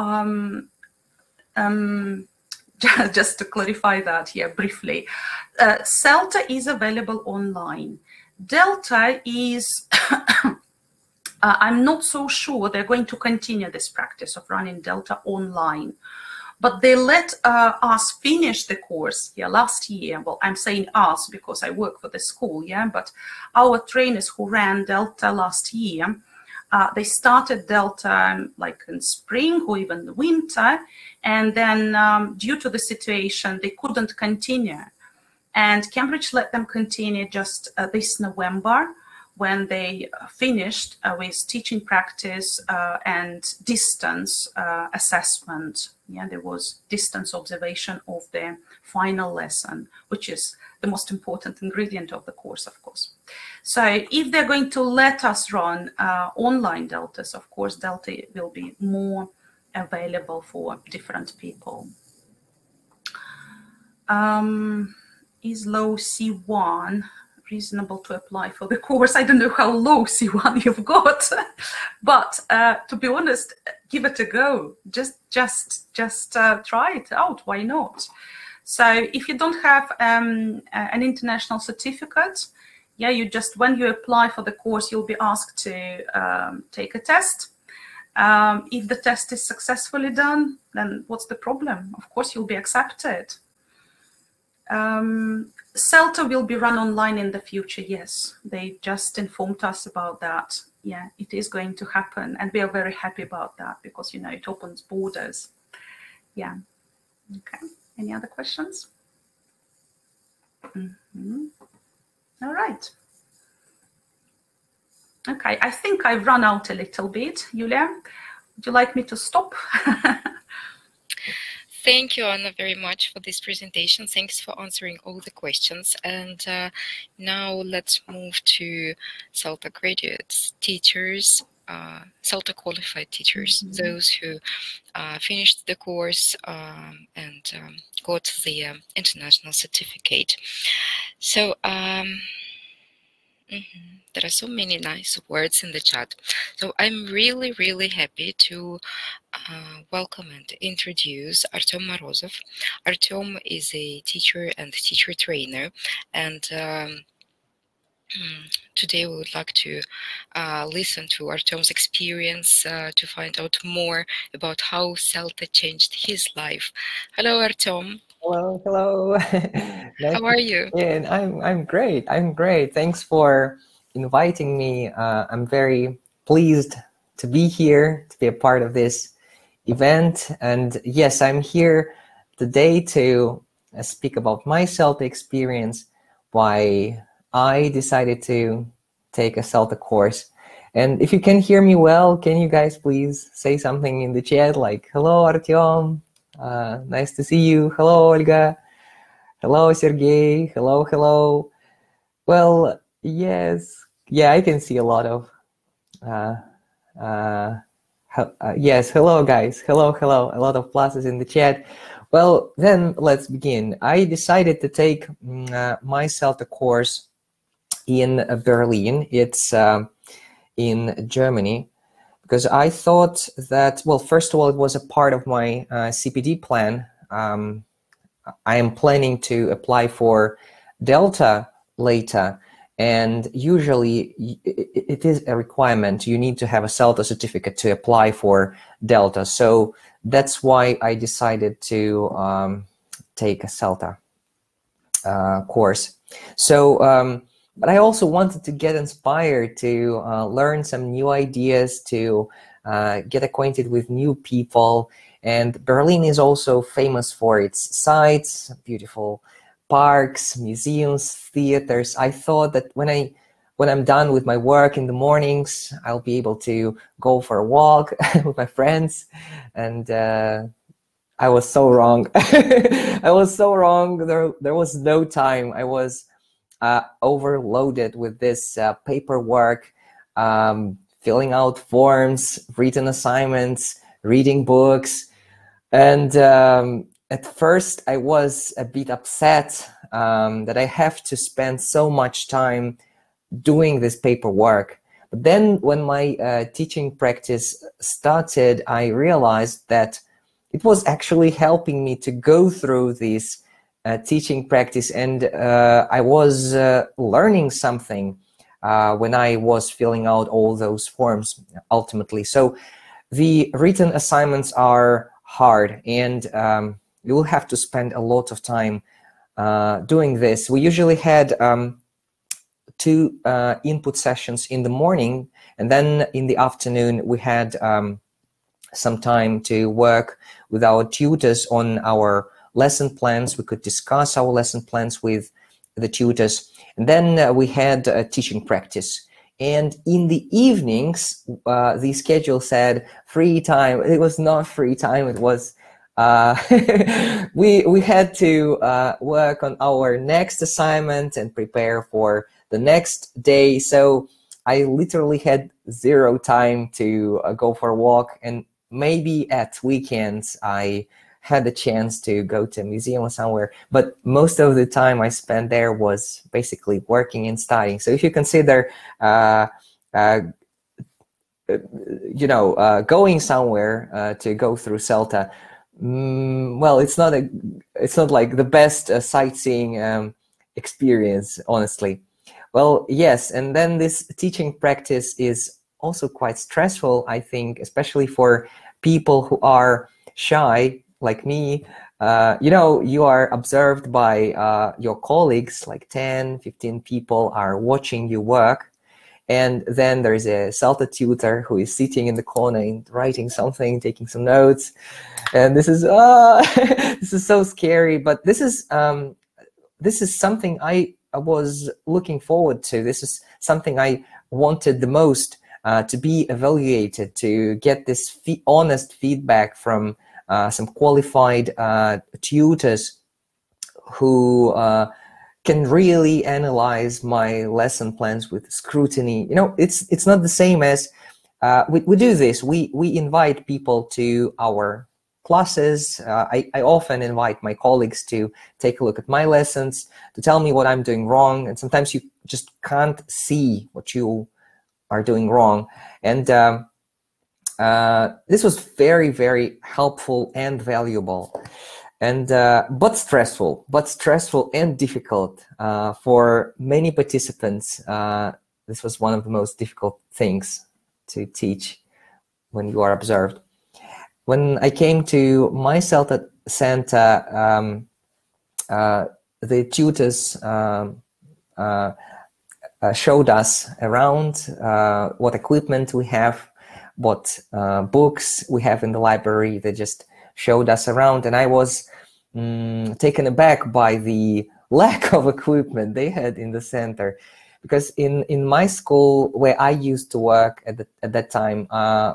just to clarify that here briefly, Celta is available online. Delta is, I'm not so sure they're going to continue this practice of running Delta online. But they let us finish the course last year. Well, I'm saying us because I work for the school, yeah. But our trainers who ran Delta last year, they started Delta like in spring or even the winter, and then due to the situation, they couldn't continue. And Cambridge let them continue just this November, when they finished with teaching practice and distance assessment. Yeah, there was distance observation of the final lesson, which is the most important ingredient of the course, of course. So if they're going to let us run online Deltas, of course, Delta will be more available for different people. Is low C1 reasonable to apply for the course? I don't know how low C1 you've got, but to be honest, give it a go. Just try it out. Why not? So if you don't have an international certificate, yeah, you just, when you apply for the course, you'll be asked to take a test. If the test is successfully done, then what's the problem? Of course, you'll be accepted. Celta will be run online in the future, yes. They just informed us about that. Yeah, it is going to happen. And we are very happy about that because, you know, it opens borders. Yeah. Okay. Any other questions? All right. Okay, I think I've run out a little bit. Yulia, would you like me to stop? Thank you, Anna, very much for this presentation. Thanks for answering all the questions. And now let's move to Celta graduates, teachers, Celta qualified teachers, those who finished the course and got the international certificate. So there are so many nice words in the chat. So I'm really, really happy to welcome and introduce Artem Morozov. Artem is a teacher and teacher trainer, and today we would like to listen to Artem's experience to find out more about how Celta changed his life. Hello, Artem. Hello, hello. How are you? Yeah, I'm great. I'm great. Thanks for inviting me. I'm very pleased to be here, to be a part of this event. And yes, I'm here today to speak about my Celta experience, why I decided to take a Celta course. And if you can hear me well, can you guys please say something in the chat, like, hello, Artyom, nice to see you. Hello, Olga. Hello, Sergey. Hello, hello. Well, yes. Yeah, I can see a lot of, yes, hello, guys. Hello, hello. A lot of pluses in the chat. Well, then let's begin. I decided to take my Celta course in Berlin. It's in Germany, because I thought that, well, first of all, it was a part of my CPD plan. I am planning to apply for Delta later, and usually it is a requirement. You need to have a Celta certificate to apply for Delta. So that's why I decided to take a Celta course. So, but I also wanted to get inspired to learn some new ideas, to get acquainted with new people. And Berlin is also famous for its sites, beautiful parks, museums, theaters. I thought that when I'm done with my work in the mornings, I'll be able to go for a walk with my friends. And I was so wrong. I was so wrong. There was no time. I was overloaded with this paperwork, filling out forms, written assignments, reading books. And at first I was a bit upset that I have to spend so much time doing this paperwork. But then when my teaching practice started, I realized that it was actually helping me to go through this teaching practice, and I was learning something when I was filling out all those forms ultimately. So the written assignments are hard, and you will have to spend a lot of time doing this. We usually had 2 input sessions in the morning, and then in the afternoon we had some time to work with our tutors on our lesson plans. We could discuss our lesson plans with the tutors, and then we had teaching practice. And in the evenings, the schedule said free time. It was not free time. It was we had to work on our next assignment and prepare for the next day. So I literally had 0 time to go for a walk, and maybe at weekends I had the chance to go to a museum or somewhere, but most of the time I spent there was basically working and studying. So if you consider, you know, going somewhere to go through Celta, well, it's not like the best sightseeing experience, honestly. Well, yes, and then this teaching practice is also quite stressful, I think, especially for people who are shy, like me. You know, you are observed by your colleagues, like 10, 15 people are watching you work. And then there's a Celta tutor who is sitting in the corner and writing something, taking some notes. And this is, this is so scary, but this is something I was looking forward to. This is something I wanted the most, to be evaluated, to get this honest feedback from some qualified tutors who can really analyze my lesson plans with scrutiny. You know, it's not the same as we do this. We invite people to our classes. I often invite my colleagues to take a look at my lessons, to tell me what I'm doing wrong, and sometimes you just can't see what you are doing wrong. And this was very, very helpful and valuable, and but stressful and difficult for many participants. This was one of the most difficult things to teach when you are observed. When I came to my Celta center, the tutors showed us around what equipment we have, what books we have in the library. They just showed us around, and I was taken aback by the lack of equipment they had in the center. Because in my school where I used to work at that time,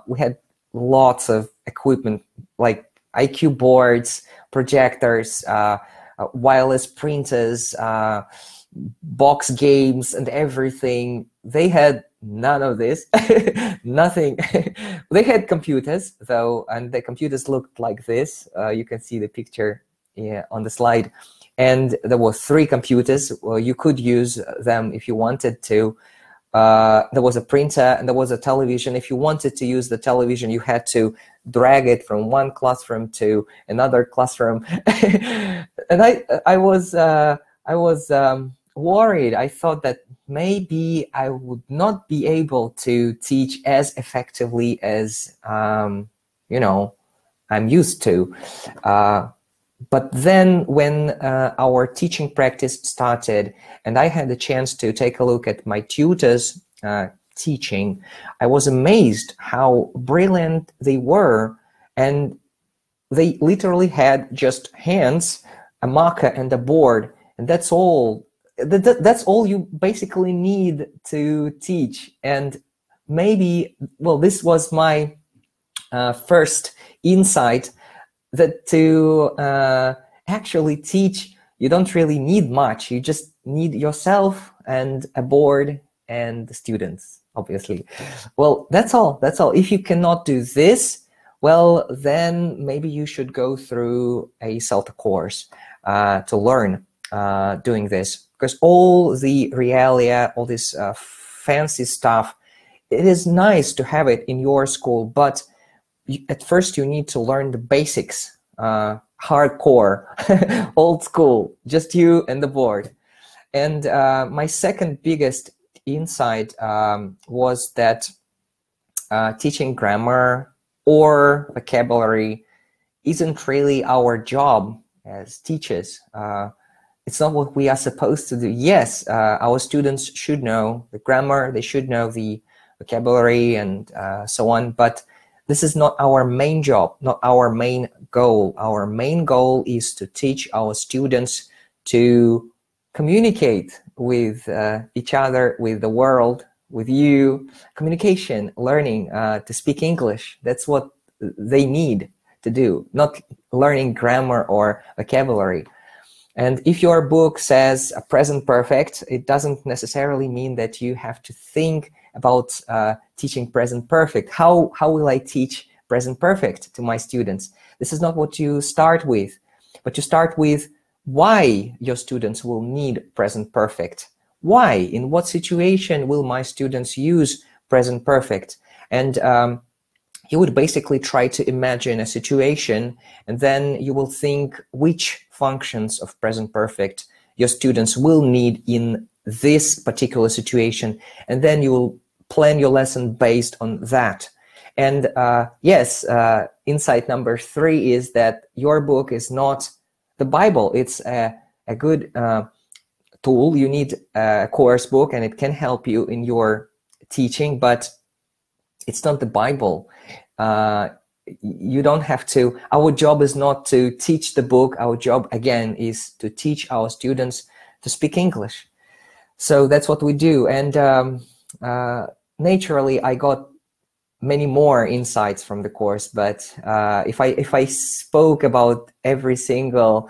we had lots of equipment like IQ boards, projectors, wireless printers, box games and everything. They had none of this, nothing. They had computers though, and the computers looked like this. You can see the picture on the slide. And there were 3 computers. Well, you could use them if you wanted to. There was a printer and there was a television. If you wanted to use the television, you had to drag it from one classroom to another classroom. And I was worried. I thought that maybe I would not be able to teach as effectively as you know, I'm used to. But then when our teaching practice started and I had the chance to take a look at my tutors teaching, I was amazed how brilliant they were. And they literally had just hands, a marker and a board. And that's all. That's all you basically need to teach. And maybe, well, this was my first insight that to actually teach, you don't really need much. You just need yourself and a board and the students, obviously. Well, that's all. That's all. If you cannot do this, well, then maybe you should go through a Celta course to learn doing this. Because all the realia, all this fancy stuff, it is nice to have it in your school, but at first you need to learn the basics, hardcore, old school, just you and the board. And my second biggest insight was that teaching grammar or vocabulary isn't really our job as teachers. It's not what we are supposed to do. Yes, our students should know the grammar, they should know the vocabulary and so on, but this is not our main job, not our main goal. Our main goal is to teach our students to communicate with each other, with the world, with you. Communication, learning to speak English. That's what they need to do, not learning grammar or vocabulary. And if your book says present perfect, it doesn't necessarily mean that you have to think about teaching present perfect. How will I teach present perfect to my students? This is not what you start with, but you start with why your students will need present perfect. Why? In what situation will my students use present perfect? And you would basically try to imagine a situation, and then you will think which functions of present perfect your students will need in this particular situation, and then you will plan your lesson based on that. And yes, insight number 3 is that your book is not the Bible. It's a good tool. You need a course book and it can help you in your teaching, but it's not the Bible. You don't have to. Our job is not to teach the book. Our job, again, is to teach our students to speak English. So that's what we do. And naturally, I got many more insights from the course. But if I spoke about every single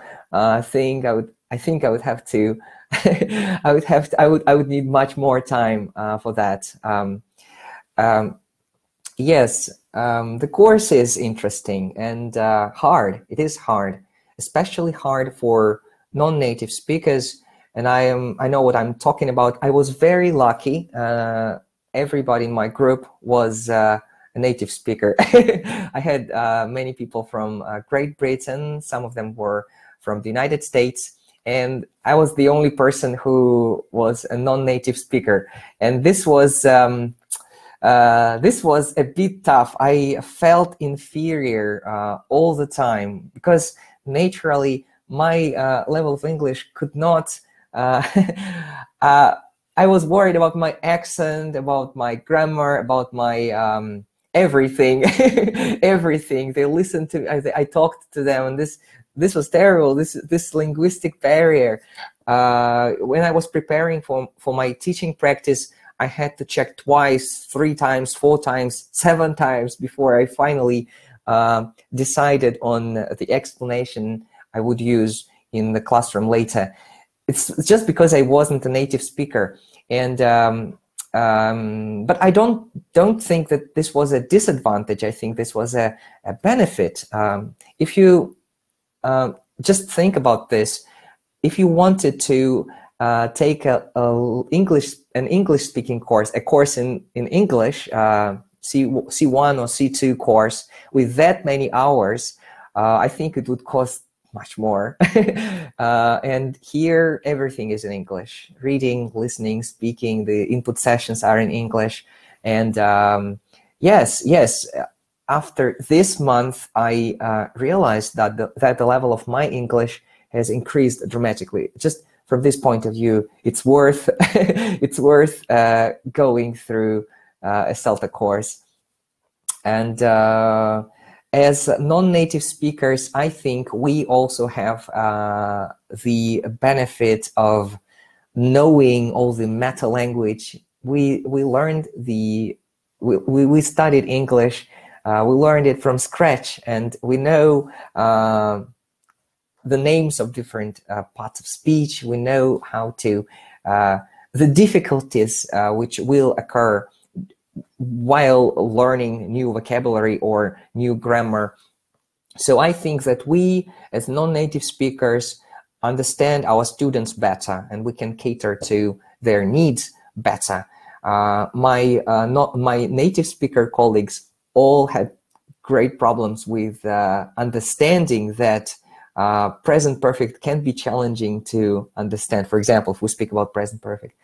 thing, I think I would have to. I would need much more time for that. Yes, the course is interesting and hard. It is hard, especially hard for non-native speakers. And I know what I'm talking about. I was very lucky. Everybody in my group was a native speaker. I had many people from Great Britain. Some of them were from the United States. And I was the only person who was a non-native speaker. And this was a bit tough. I felt inferior all the time because naturally my level of English could not. I was worried about my accent, about my grammar, about my everything, everything. They listened to. I talked to them, and this was terrible. This linguistic barrier. When I was preparing for my teaching practice, I had to check twice, 3 times, 4 times, 7 times before I finally decided on the explanation I would use in the classroom later. It's just because I wasn't a native speaker, and but I don't think that this was a disadvantage. I think this was a benefit. If you just think about this, if you wanted to take an English speaking course, a course in English, C1 or C2 course with that many hours, I think it would cost much more. And here everything is in English. Reading, listening, speaking, the input sessions are in English. And yes, after this month, I realized that the level of my English has increased dramatically. Just from this point of view, it's worth it's worth going through a Celta course. And as non-native speakers, I think we also have the benefit of knowing all the meta language. We learned we studied English. We learned it from scratch, and we know the names of different parts of speech. We know how to the difficulties which will occur while learning new vocabulary or new grammar. So I think that we, as non-native speakers, understand our students better, and we can cater to their needs better. My native speaker colleagues all had great problems with understanding that present perfect can be challenging to understand. For example, if we speak about present perfect.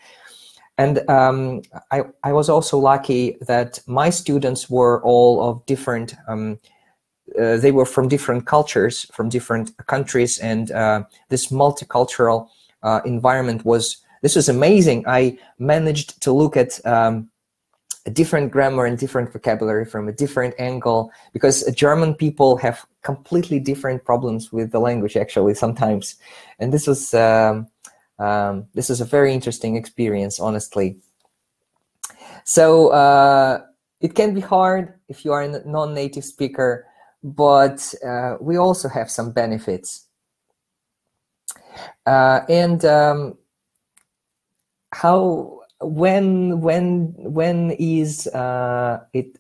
And I was also lucky that my students were all of different, they were from different cultures, from different countries, and this multicultural environment was amazing. I managed to look at a different grammar and different vocabulary from a different angle, because German people have completely different problems with the language actually sometimes. And this was a very interesting experience, honestly. So it can be hard if you are a non-native speaker, but we also have some benefits. When is it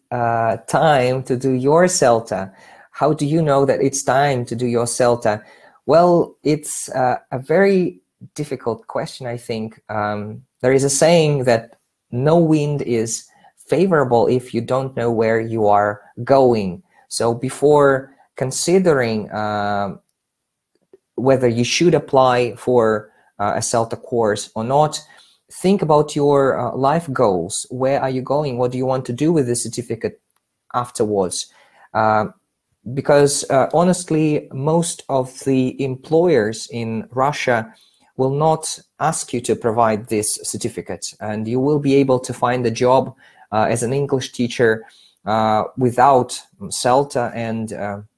time to do your Celta? How do you know that it's time to do your Celta? Well, it's a very difficult question, I think. There is a saying that no wind is favorable if you don't know where you are going. So before considering whether you should apply for a Celta course or not, think about your life goals. Where are you going? What do you want to do with the certificate afterwards? Because honestly, most of the employers in Russia will not ask you to provide this certificate, and you will be able to find a job as an English teacher without Celta, and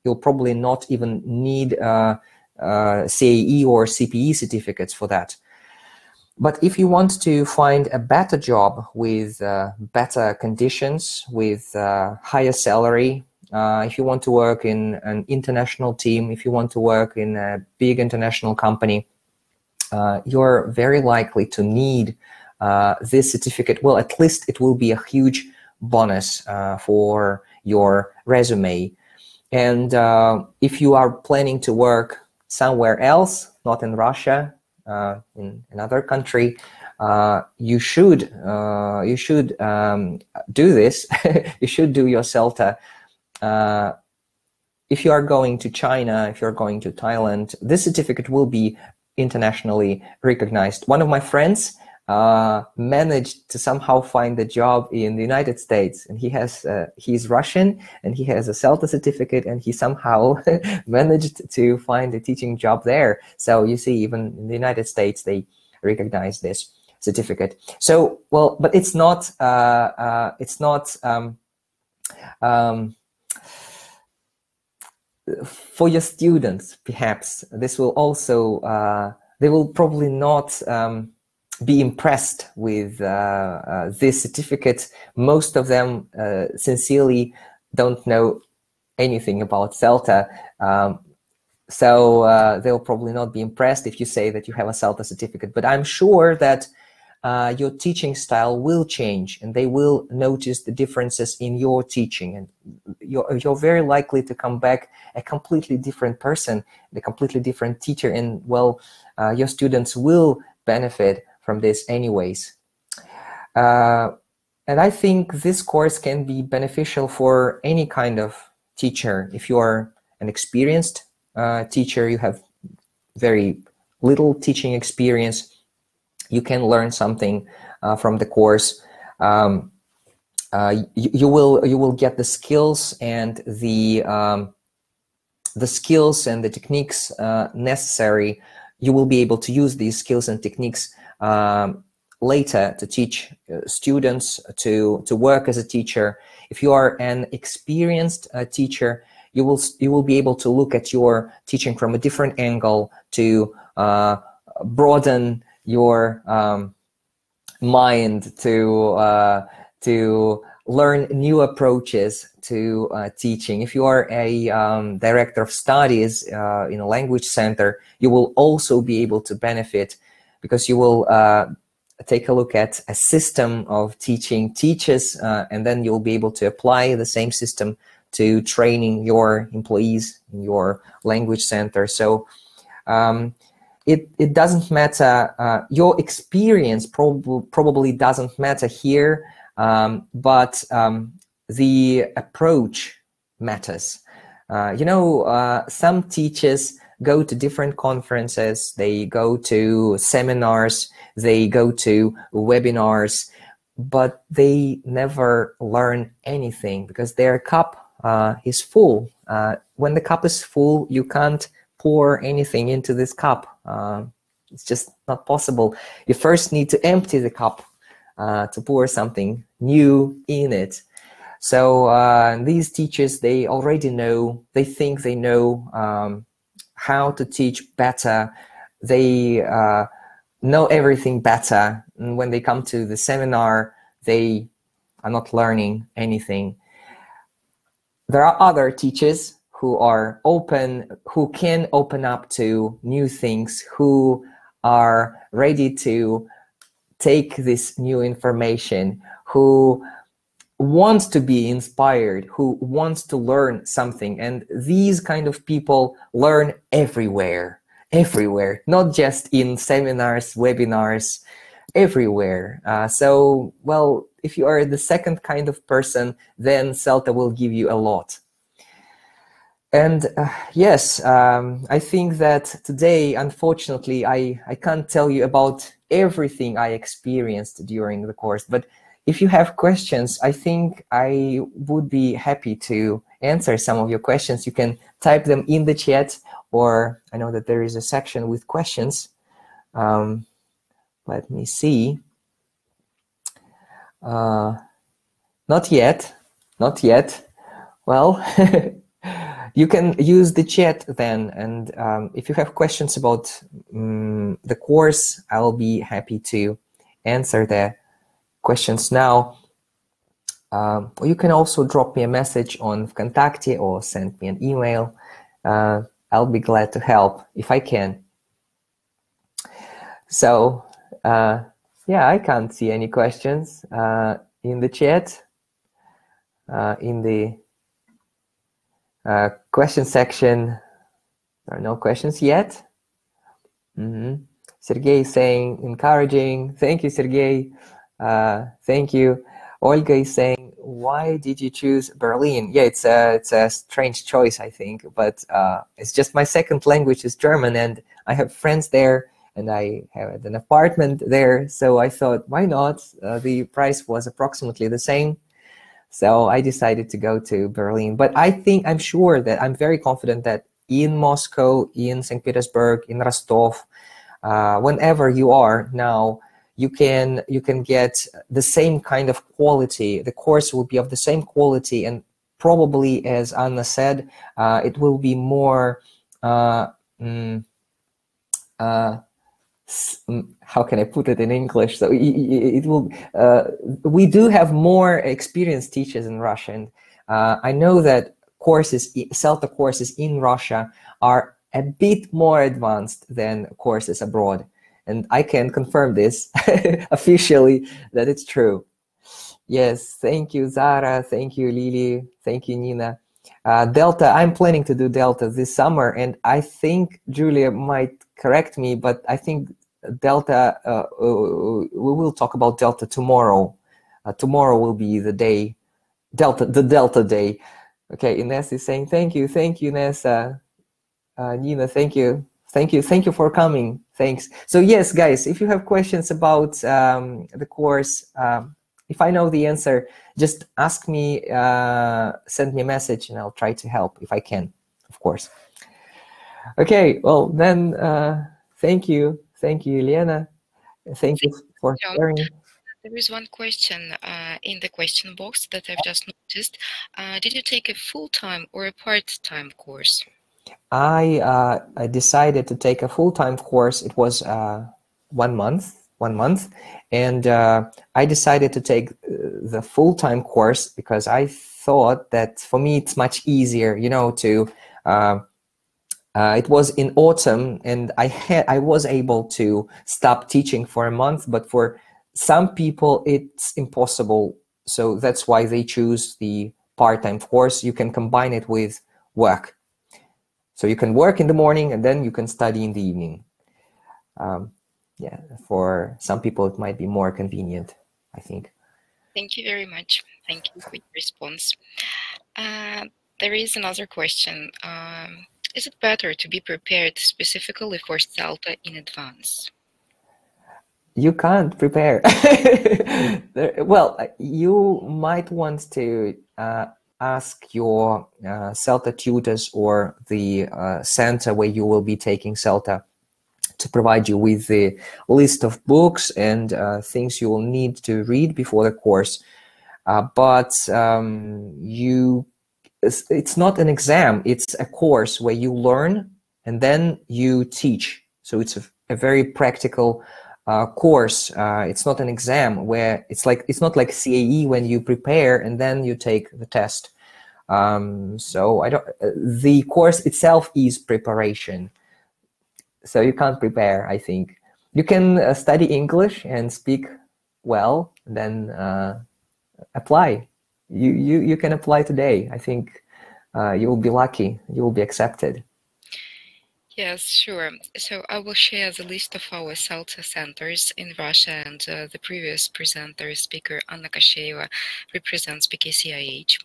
you'll probably not even need CAE or CPE certificates for that. But if you want to find a better job with better conditions, with higher salary, if you want to work in an international team, if you want to work in a big international company, you're very likely to need this certificate. Well, at least it will be a huge bonus for your resume. And if you are planning to work somewhere else, not in Russia, in another country, you should do this. You should do your Celta. If you are going to China, if you're going to Thailand, this certificate will be internationally recognized. One of my friends managed to somehow find a job in the United States, and he's Russian, and he has a Celta certificate, and he somehow managed to find a teaching job there. So you see, even in the United States, they recognize this certificate. So, well, but it's not for your students, perhaps this will also, they will probably not be impressed with this certificate. Most of them sincerely don't know anything about Celta, so they'll probably not be impressed if you say that you have a Celta certificate. But I'm sure that your teaching style will change, and they will notice the differences in your teaching, and you're very likely to come back a completely different person, a completely different teacher, and well, your students will benefit from this anyways. And I think this course can be beneficial for any kind of teacher. If you are an experienced teacher, you have very little teaching experience, you can learn something from the course. You will get the skills and the skills and the techniques necessary. You will be able to use these skills and techniques later to teach students, to work as a teacher. If you are an experienced teacher, you will be able to look at your teaching from a different angle, to broaden your mind, to learn new approaches to teaching. If you are a director of studies in a language center, you will also be able to benefit, because you will take a look at a system of teaching teachers, and then you'll be able to apply the same system to training your employees in your language center. So it doesn't matter, your experience probably doesn't matter here, but the approach matters. You know, some teachers go to different conferences, they go to seminars, they go to webinars, but they never learn anything because their cup is full. When the cup is full, you can't pour anything into this cup. It's just not possible. You first need to empty the cup to pour something new in it. So these teachers, they already know, they think they know how to teach better. They know everything better. And when they come to the seminar, they are not learning anything. There are other teachers who are open, who can open up to new things, who are ready to take this new information, who wants to be inspired, who wants to learn something. And these kind of people learn everywhere, not just in seminars, webinars, everywhere. So, well, if you are the second kind of person, then Celta will give you a lot. And yes, I think that today, unfortunately, I can't tell you about everything I experienced during the course, but if you have questions, I think I would be happy to answer some of your questions. You can type them in the chat, or I know that there is a section with questions. Let me see. Not yet. Well, you can use the chat then, and if you have questions about the course, I'll be happy to answer the questions now. Or you can also drop me a message on Vkontakte or send me an email. I'll be glad to help if I can. So, yeah, I can't see any questions in the chat. In the question section, there are no questions yet. Sergey is saying encouraging. Thank you, Sergey. Thank you. Olga is saying, why did you choose Berlin? Yeah, it's a strange choice, I think, but it's just my second language is German, and I have friends there, and I have an apartment there, so I thought, why not? The price was approximately the same, so I decided to go to Berlin. But I'm sure that I'm very confident that in Moscow, in St. Petersburg, in Rostov, whenever you are now, you can get the same kind of quality. The course will be of the same quality and probably, as Anna said, it will be more how can I put it in English? So it will. We do have more experienced teachers in Russia, and I know that Celta courses in Russia are a bit more advanced than courses abroad, and I can confirm this officially that it's true. Yes, thank you, Zara. Thank you, Lily. Thank you, Nina. Delta, I'm planning to do Delta this summer, and I think Julia might correct me, but I think Delta, we will talk about Delta tomorrow. Tomorrow will be the day, the Delta day. Okay, Ines is saying thank you, Ines. Nina, thank you for coming. Thanks. So yes, guys, if you have questions about the course, if I know the answer, just ask me, send me a message, and I'll try to help if I can, of course. Okay, well then, thank you, Elena. Thank you for sharing. There is one question in the question box that I've just noticed. Did you take a full-time or a part-time course? I decided to take a full-time course. It was 1 month, and I decided to take the full-time course because I thought that for me it's much easier, you know, to it was in autumn, and I was able to stop teaching for a month, but for some people it's impossible, so that's why they choose the part-time course. You can combine it with work, so you can work in the morning and then you can study in the evening. Yeah, for some people it might be more convenient, I think. Thank you very much. Thank you for your response. There is another question. Is it better to be prepared specifically for Celta in advance? You can't prepare. Well, you might want to ask your Celta tutors or the center where you will be taking Celta to provide you with the list of books and things you will need to read before the course. But it's not an exam, it's a course where you learn and then you teach. So it's a very practical course. It's not an exam where it's not like CAE when you prepare and then you take the test. So the course itself is preparation. So you can't prepare, I think. You can study English and speak well, then apply. You can apply today. I think you will be lucky. You will be accepted. Yes, sure. So I will share the list of our Celta centers in Russia, and the previous presenter, speaker Anna Kasheva, represents PKCIH,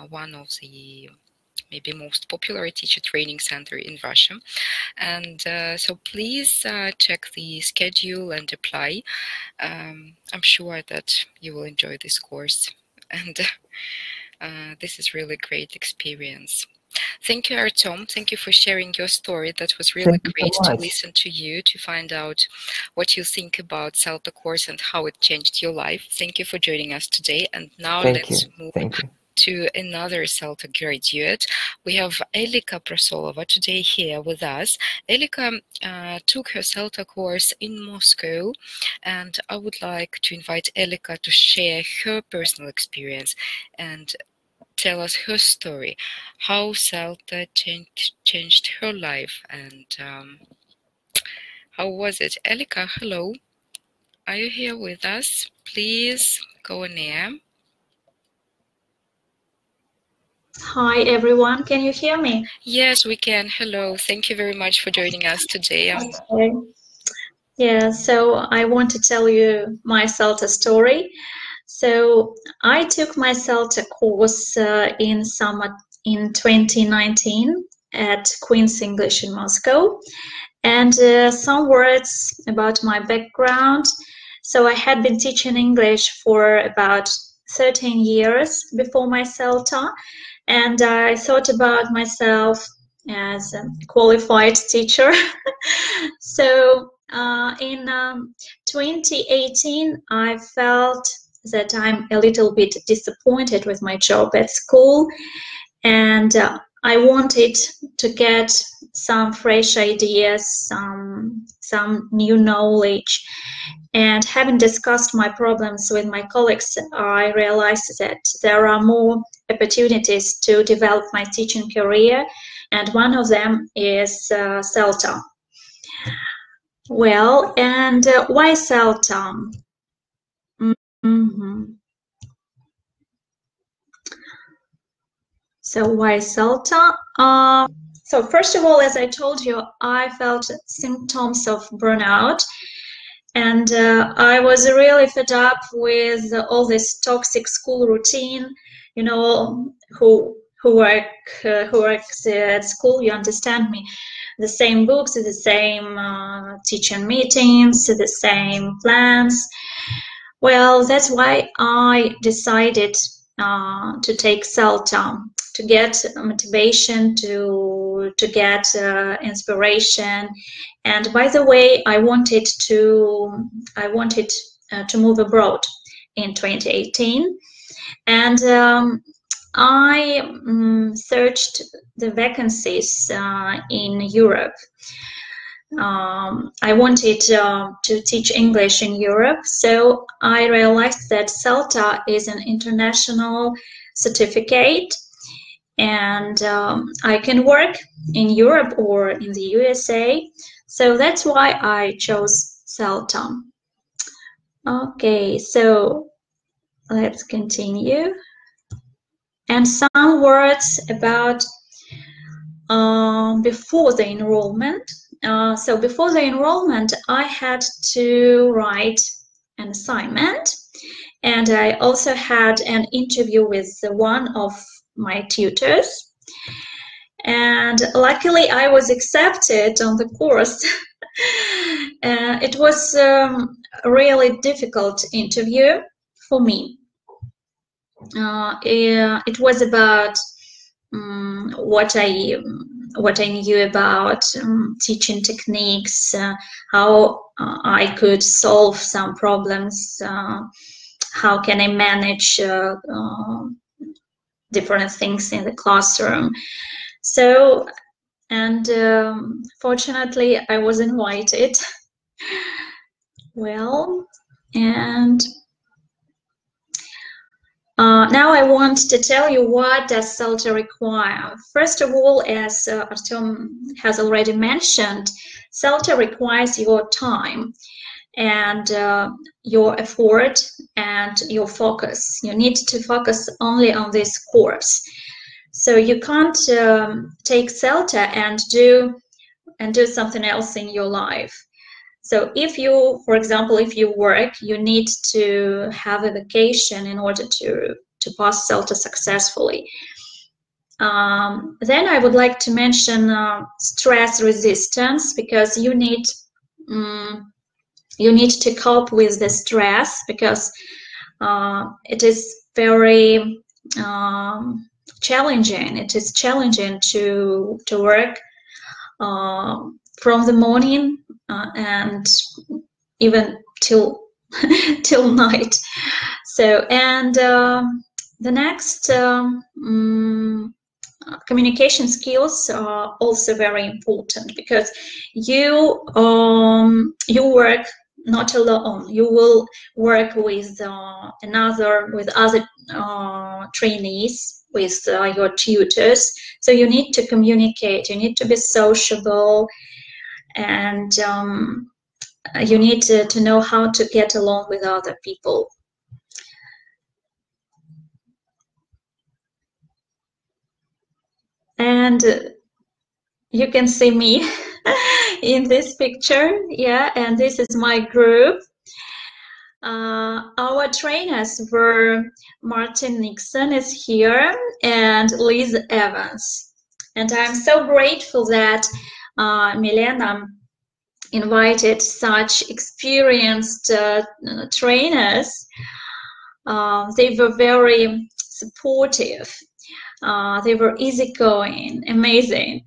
one of the maybe most popular teacher training center in Russia. And so please check the schedule and apply. I'm sure that you will enjoy this course, and this is really a great experience. Thank you, Artem. Thank you for sharing your story. That was really great to listen to you, to find out what you think about Celta course and how it changed your life. Thank you for joining us today. And now let's move to another Celta graduate. We have Ellie Caprasulova today here with us. Ellie took her Celta course in Moscow, and I would like to invite Ellie to share her personal experience and tell us her story, how Celta changed her life, and how was it? Ellie, hello. Are you here with us? Please go on air. Hi everyone, can you hear me? Yes, we can. Hello, thank you very much for joining us today. Okay. Yeah, so I want to tell you my Celta story. So I took my Celta course in summer in 2019 at Queen's English in Moscow. And some words about my background. So I had been teaching English for about 13 years before my Celta. And I thought about myself as a qualified teacher. So in 2018, I felt that I'm a little bit disappointed with my job at school, and I wanted to get some fresh ideas, some new knowledge. And having discussed my problems with my colleagues, I realized that there are more opportunities to develop my teaching career, and one of them is Celta. Well, and why Celta? So why Celta? So first of all, as I told you, I felt symptoms of burnout. And I was really fed up with all this toxic school routine. You know, who works at school, you understand me. The same books, the same teacher meetings, the same plans. Well, that's why I decided to take Celta, to get motivation, to get inspiration. And by the way, I wanted to move abroad in 2018, and I searched the vacancies in Europe. I wanted to teach English in Europe, so I realized that Celta is an international certificate, and I can work in Europe or in the USA. So that's why I chose Celta. Okay, so let's continue. And some words about before the enrollment. So before the enrollment, I had to write an assignment, and I also had an interview with one of my tutors. And luckily, I was accepted on the course. It was a really difficult interview for me. It was about what I knew about teaching techniques, how I could solve some problems, how can I manage different things in the classroom. So, and fortunately, I was invited. Well, and now I want to tell you, what does Celta require? First of all, as Artem has already mentioned, Celta requires your time and your effort and your focus. You need to focus only on this course. So you can't take Celta and do something else in your life. So if you, for example, if you work, you need to have a vacation in order to pass Celta successfully. Then I would like to mention stress resistance, because you need to cope with the stress, because it is very challenging. It is challenging to work from the morning and even till night. So, and the next communication skills are also very important, because you work not alone. You will work with other trainees, with your tutors. So you need to communicate. You need to be sociable, and you need to know how to get along with other people. And you can see me in this picture, yeah, and this is my group. Our trainers were Martin Nixon is here, and Liz Evans. And I'm so grateful that Milena invited such experienced trainers. They were very supportive. They were easygoing, amazing.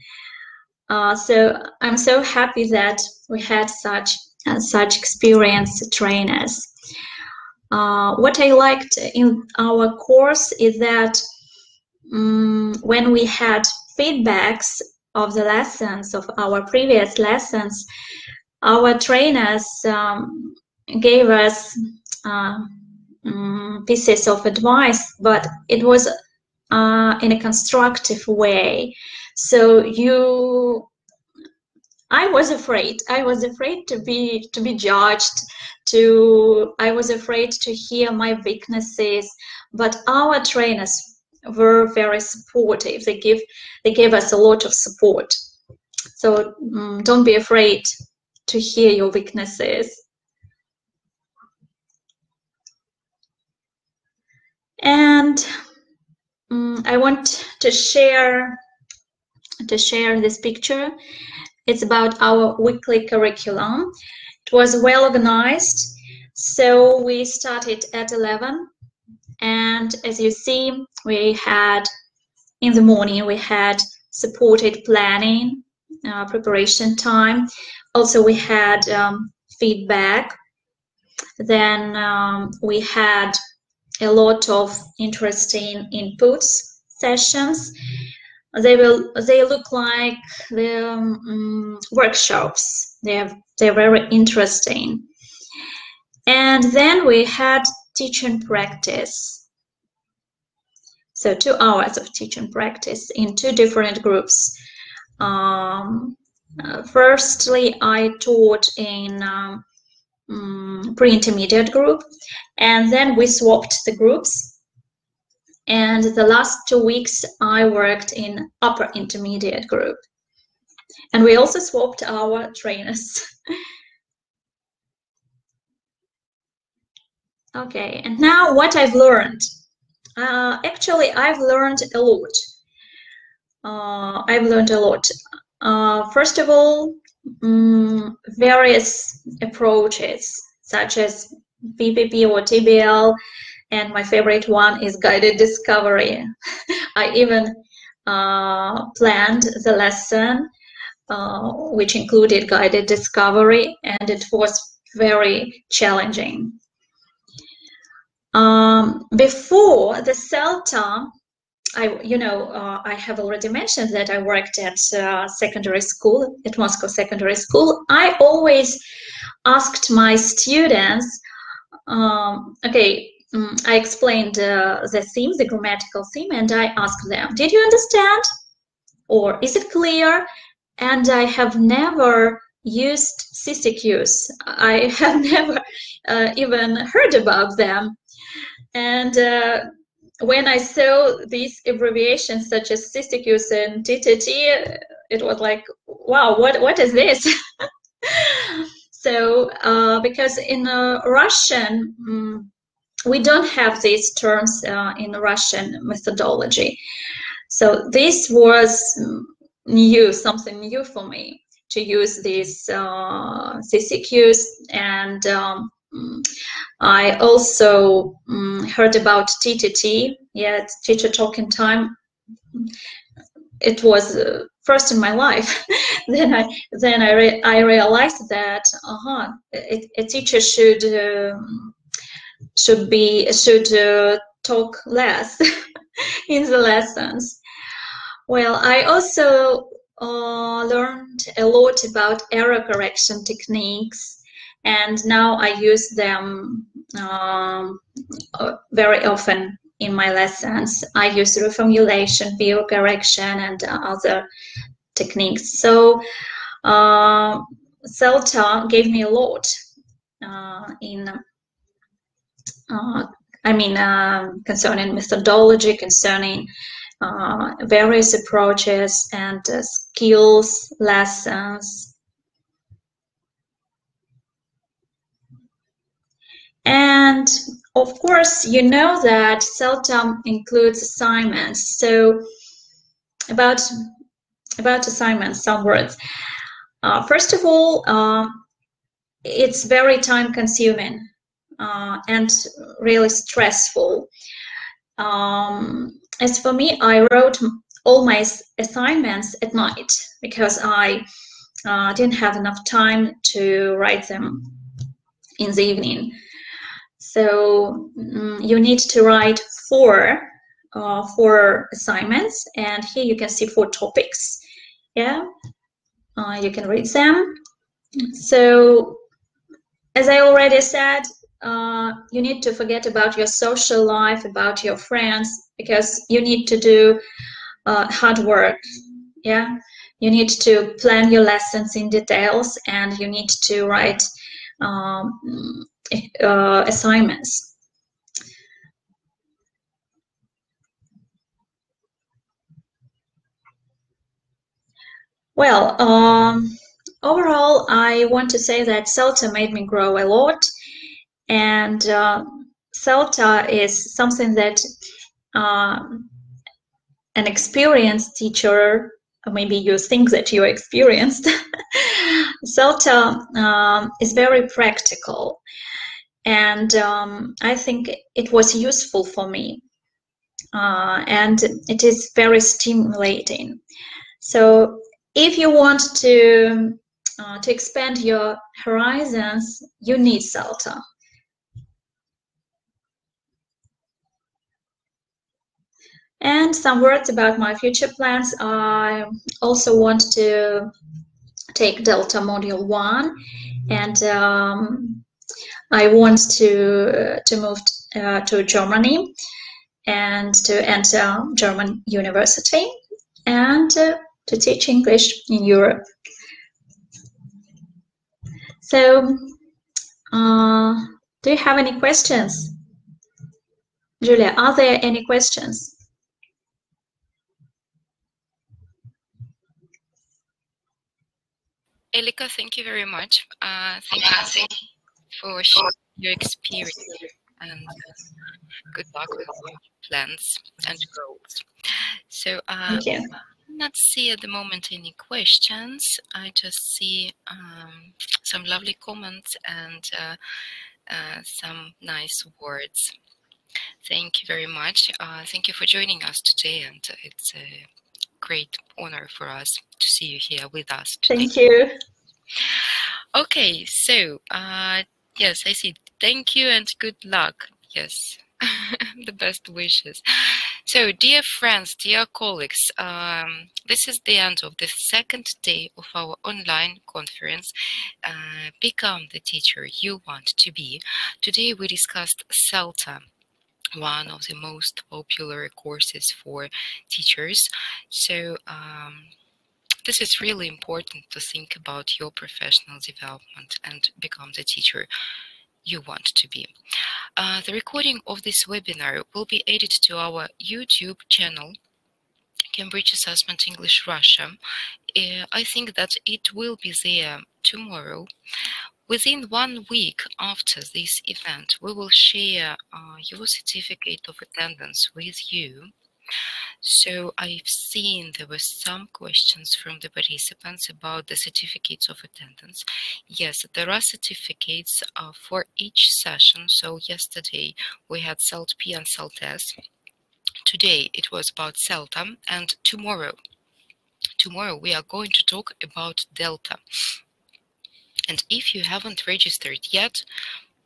So I'm so happy that we had such experienced trainers. what I liked in our course is that when we had feedbacks of the lessons, of our previous lessons, our trainers gave us pieces of advice, but it was in a constructive way. So I was afraid to be judged, I was afraid to hear my weaknesses, but our trainers were very supportive. They gave us a lot of support. So don't be afraid to hear your weaknesses. And I want to share this picture. It's about our weekly curriculum. It was well organized. So we started at 11. And as you see, we had, in the morning, we had supported planning, preparation time. Also, we had feedback. Then we had a lot of interesting inputs sessions. They look like the workshops. They're very interesting. And then we had teaching practice. So 2 hours of teaching practice in 2 different groups. Firstly, I taught in pre-intermediate group, and then we swapped the groups. And the last 2 weeks, I worked in upper intermediate group. And we also swapped our trainers. Okay, and now what I've learned. Actually, I've learned a lot. First of all, various approaches, such as PPP or TBL, and my favorite one is guided discovery. I even planned the lesson, which included guided discovery, and it was very challenging. Before the Celta, I have already mentioned that I worked at secondary school, at Moscow Secondary School. I always asked my students, I explained the theme, the grammatical theme, and I asked them, did you understand? Or is it clear? And I have never used CCQs. I have never even heard about them. And when I saw these abbreviations such as CCQs and TTT, it was like, wow, what is this? So, because in Russian, we don't have these terms in Russian methodology. So this was new, something new for me, to use these CCQs. And I also heard about TTT, teacher talking time. It was first in my life. Then I realized that a teacher should talk less in the lessons. Well, I also learned a lot about error correction techniques. And now I use them very often in my lessons. I use reformulation, view correction, and other techniques. So Celta gave me a lot concerning methodology, concerning various approaches and skills, lessons. And of course, you know that Celta includes assignments. So about assignments, some words. First of all, it's very time consuming and really stressful. As for me, I wrote all my assignments at night because I didn't have enough time to write them in the evening. So you need to write four assignments, and here you can see 4 topics. Yeah, you can read them. So as I already said, you need to forget about your social life, about your friends, because you need to do hard work. Yeah, you need to plan your lessons in details, and you need to write assignments. Well, overall, I want to say that Celta made me grow a lot, and Celta is something that an experienced teacher, or maybe you think that you're experienced, Celta is very practical, and I think it was useful for me, and it is very stimulating. So if you want to expand your horizons, you need Celta. And some words about my future plans. I also want to take Delta Module 1, and I want to move to Germany and to enter German university and to teach English in Europe. So, do you have any questions? Julia, are there any questions? Elika, thank you very much. Thank you for sharing your experience, and good luck with your plans and goals. So Thank you. not see at the moment any questions. I just see some lovely comments and some nice words. Thank you very much. Thank you for joining us today, and it's a great honor for us to see you here with us today. Thank you. Okay, so yes, I see. Thank you and good luck. Yes, the best wishes. So, dear friends, dear colleagues, this is the end of the second day of our online conference, Become the Teacher You Want to Be. Today we discussed Celta, one of the most popular courses for teachers. So, this is really important to think about your professional development and become the teacher you want to be. The recording of this webinar will be added to our YouTube channel, Cambridge Assessment English Russia. I think that it will be there tomorrow. Within 1 week after this event, we will share your certificate of attendance with you. So I've seen there were some questions from the participants about the certificates of attendance. Yes, there are certificates for each session. So yesterday we had Celt P and Celt S. Today it was about Celta, and tomorrow we are going to talk about Delta. And if you haven't registered yet,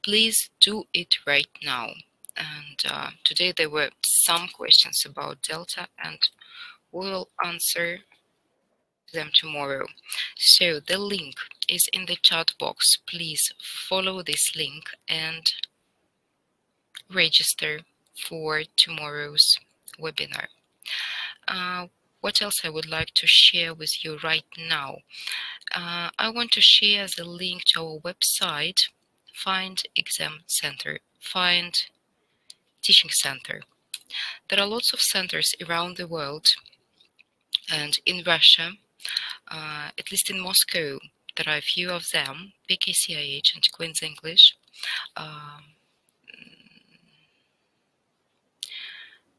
please do it right now. And today there were some questions about Delta, and we'll answer them tomorrow. So the link is in the chat box. Please follow this link and register for tomorrow's webinar. What else I would like to share with you right now? I want to share the link to our website, Find Exam Center, Find Teaching Center. There are lots of centers around the world, and in Russia, at least in Moscow, there are a few of them, BKCIH and Queen's English,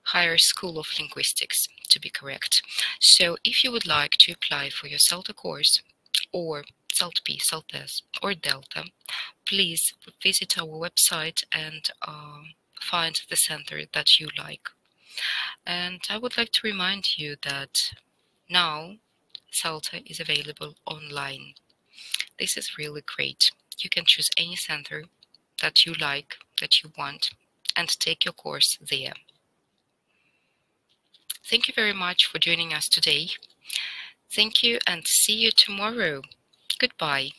Higher School of Linguistics, to be correct. So if you would like to apply for your Celta course, or Celt P, Celt S, or Delta, please visit our website and find the center that you like. And I would like to remind you that now Celta is available online. This is really great. You can choose any center that you like that you want and take your course there. Thank you very much for joining us today. Thank you and see you tomorrow. Goodbye.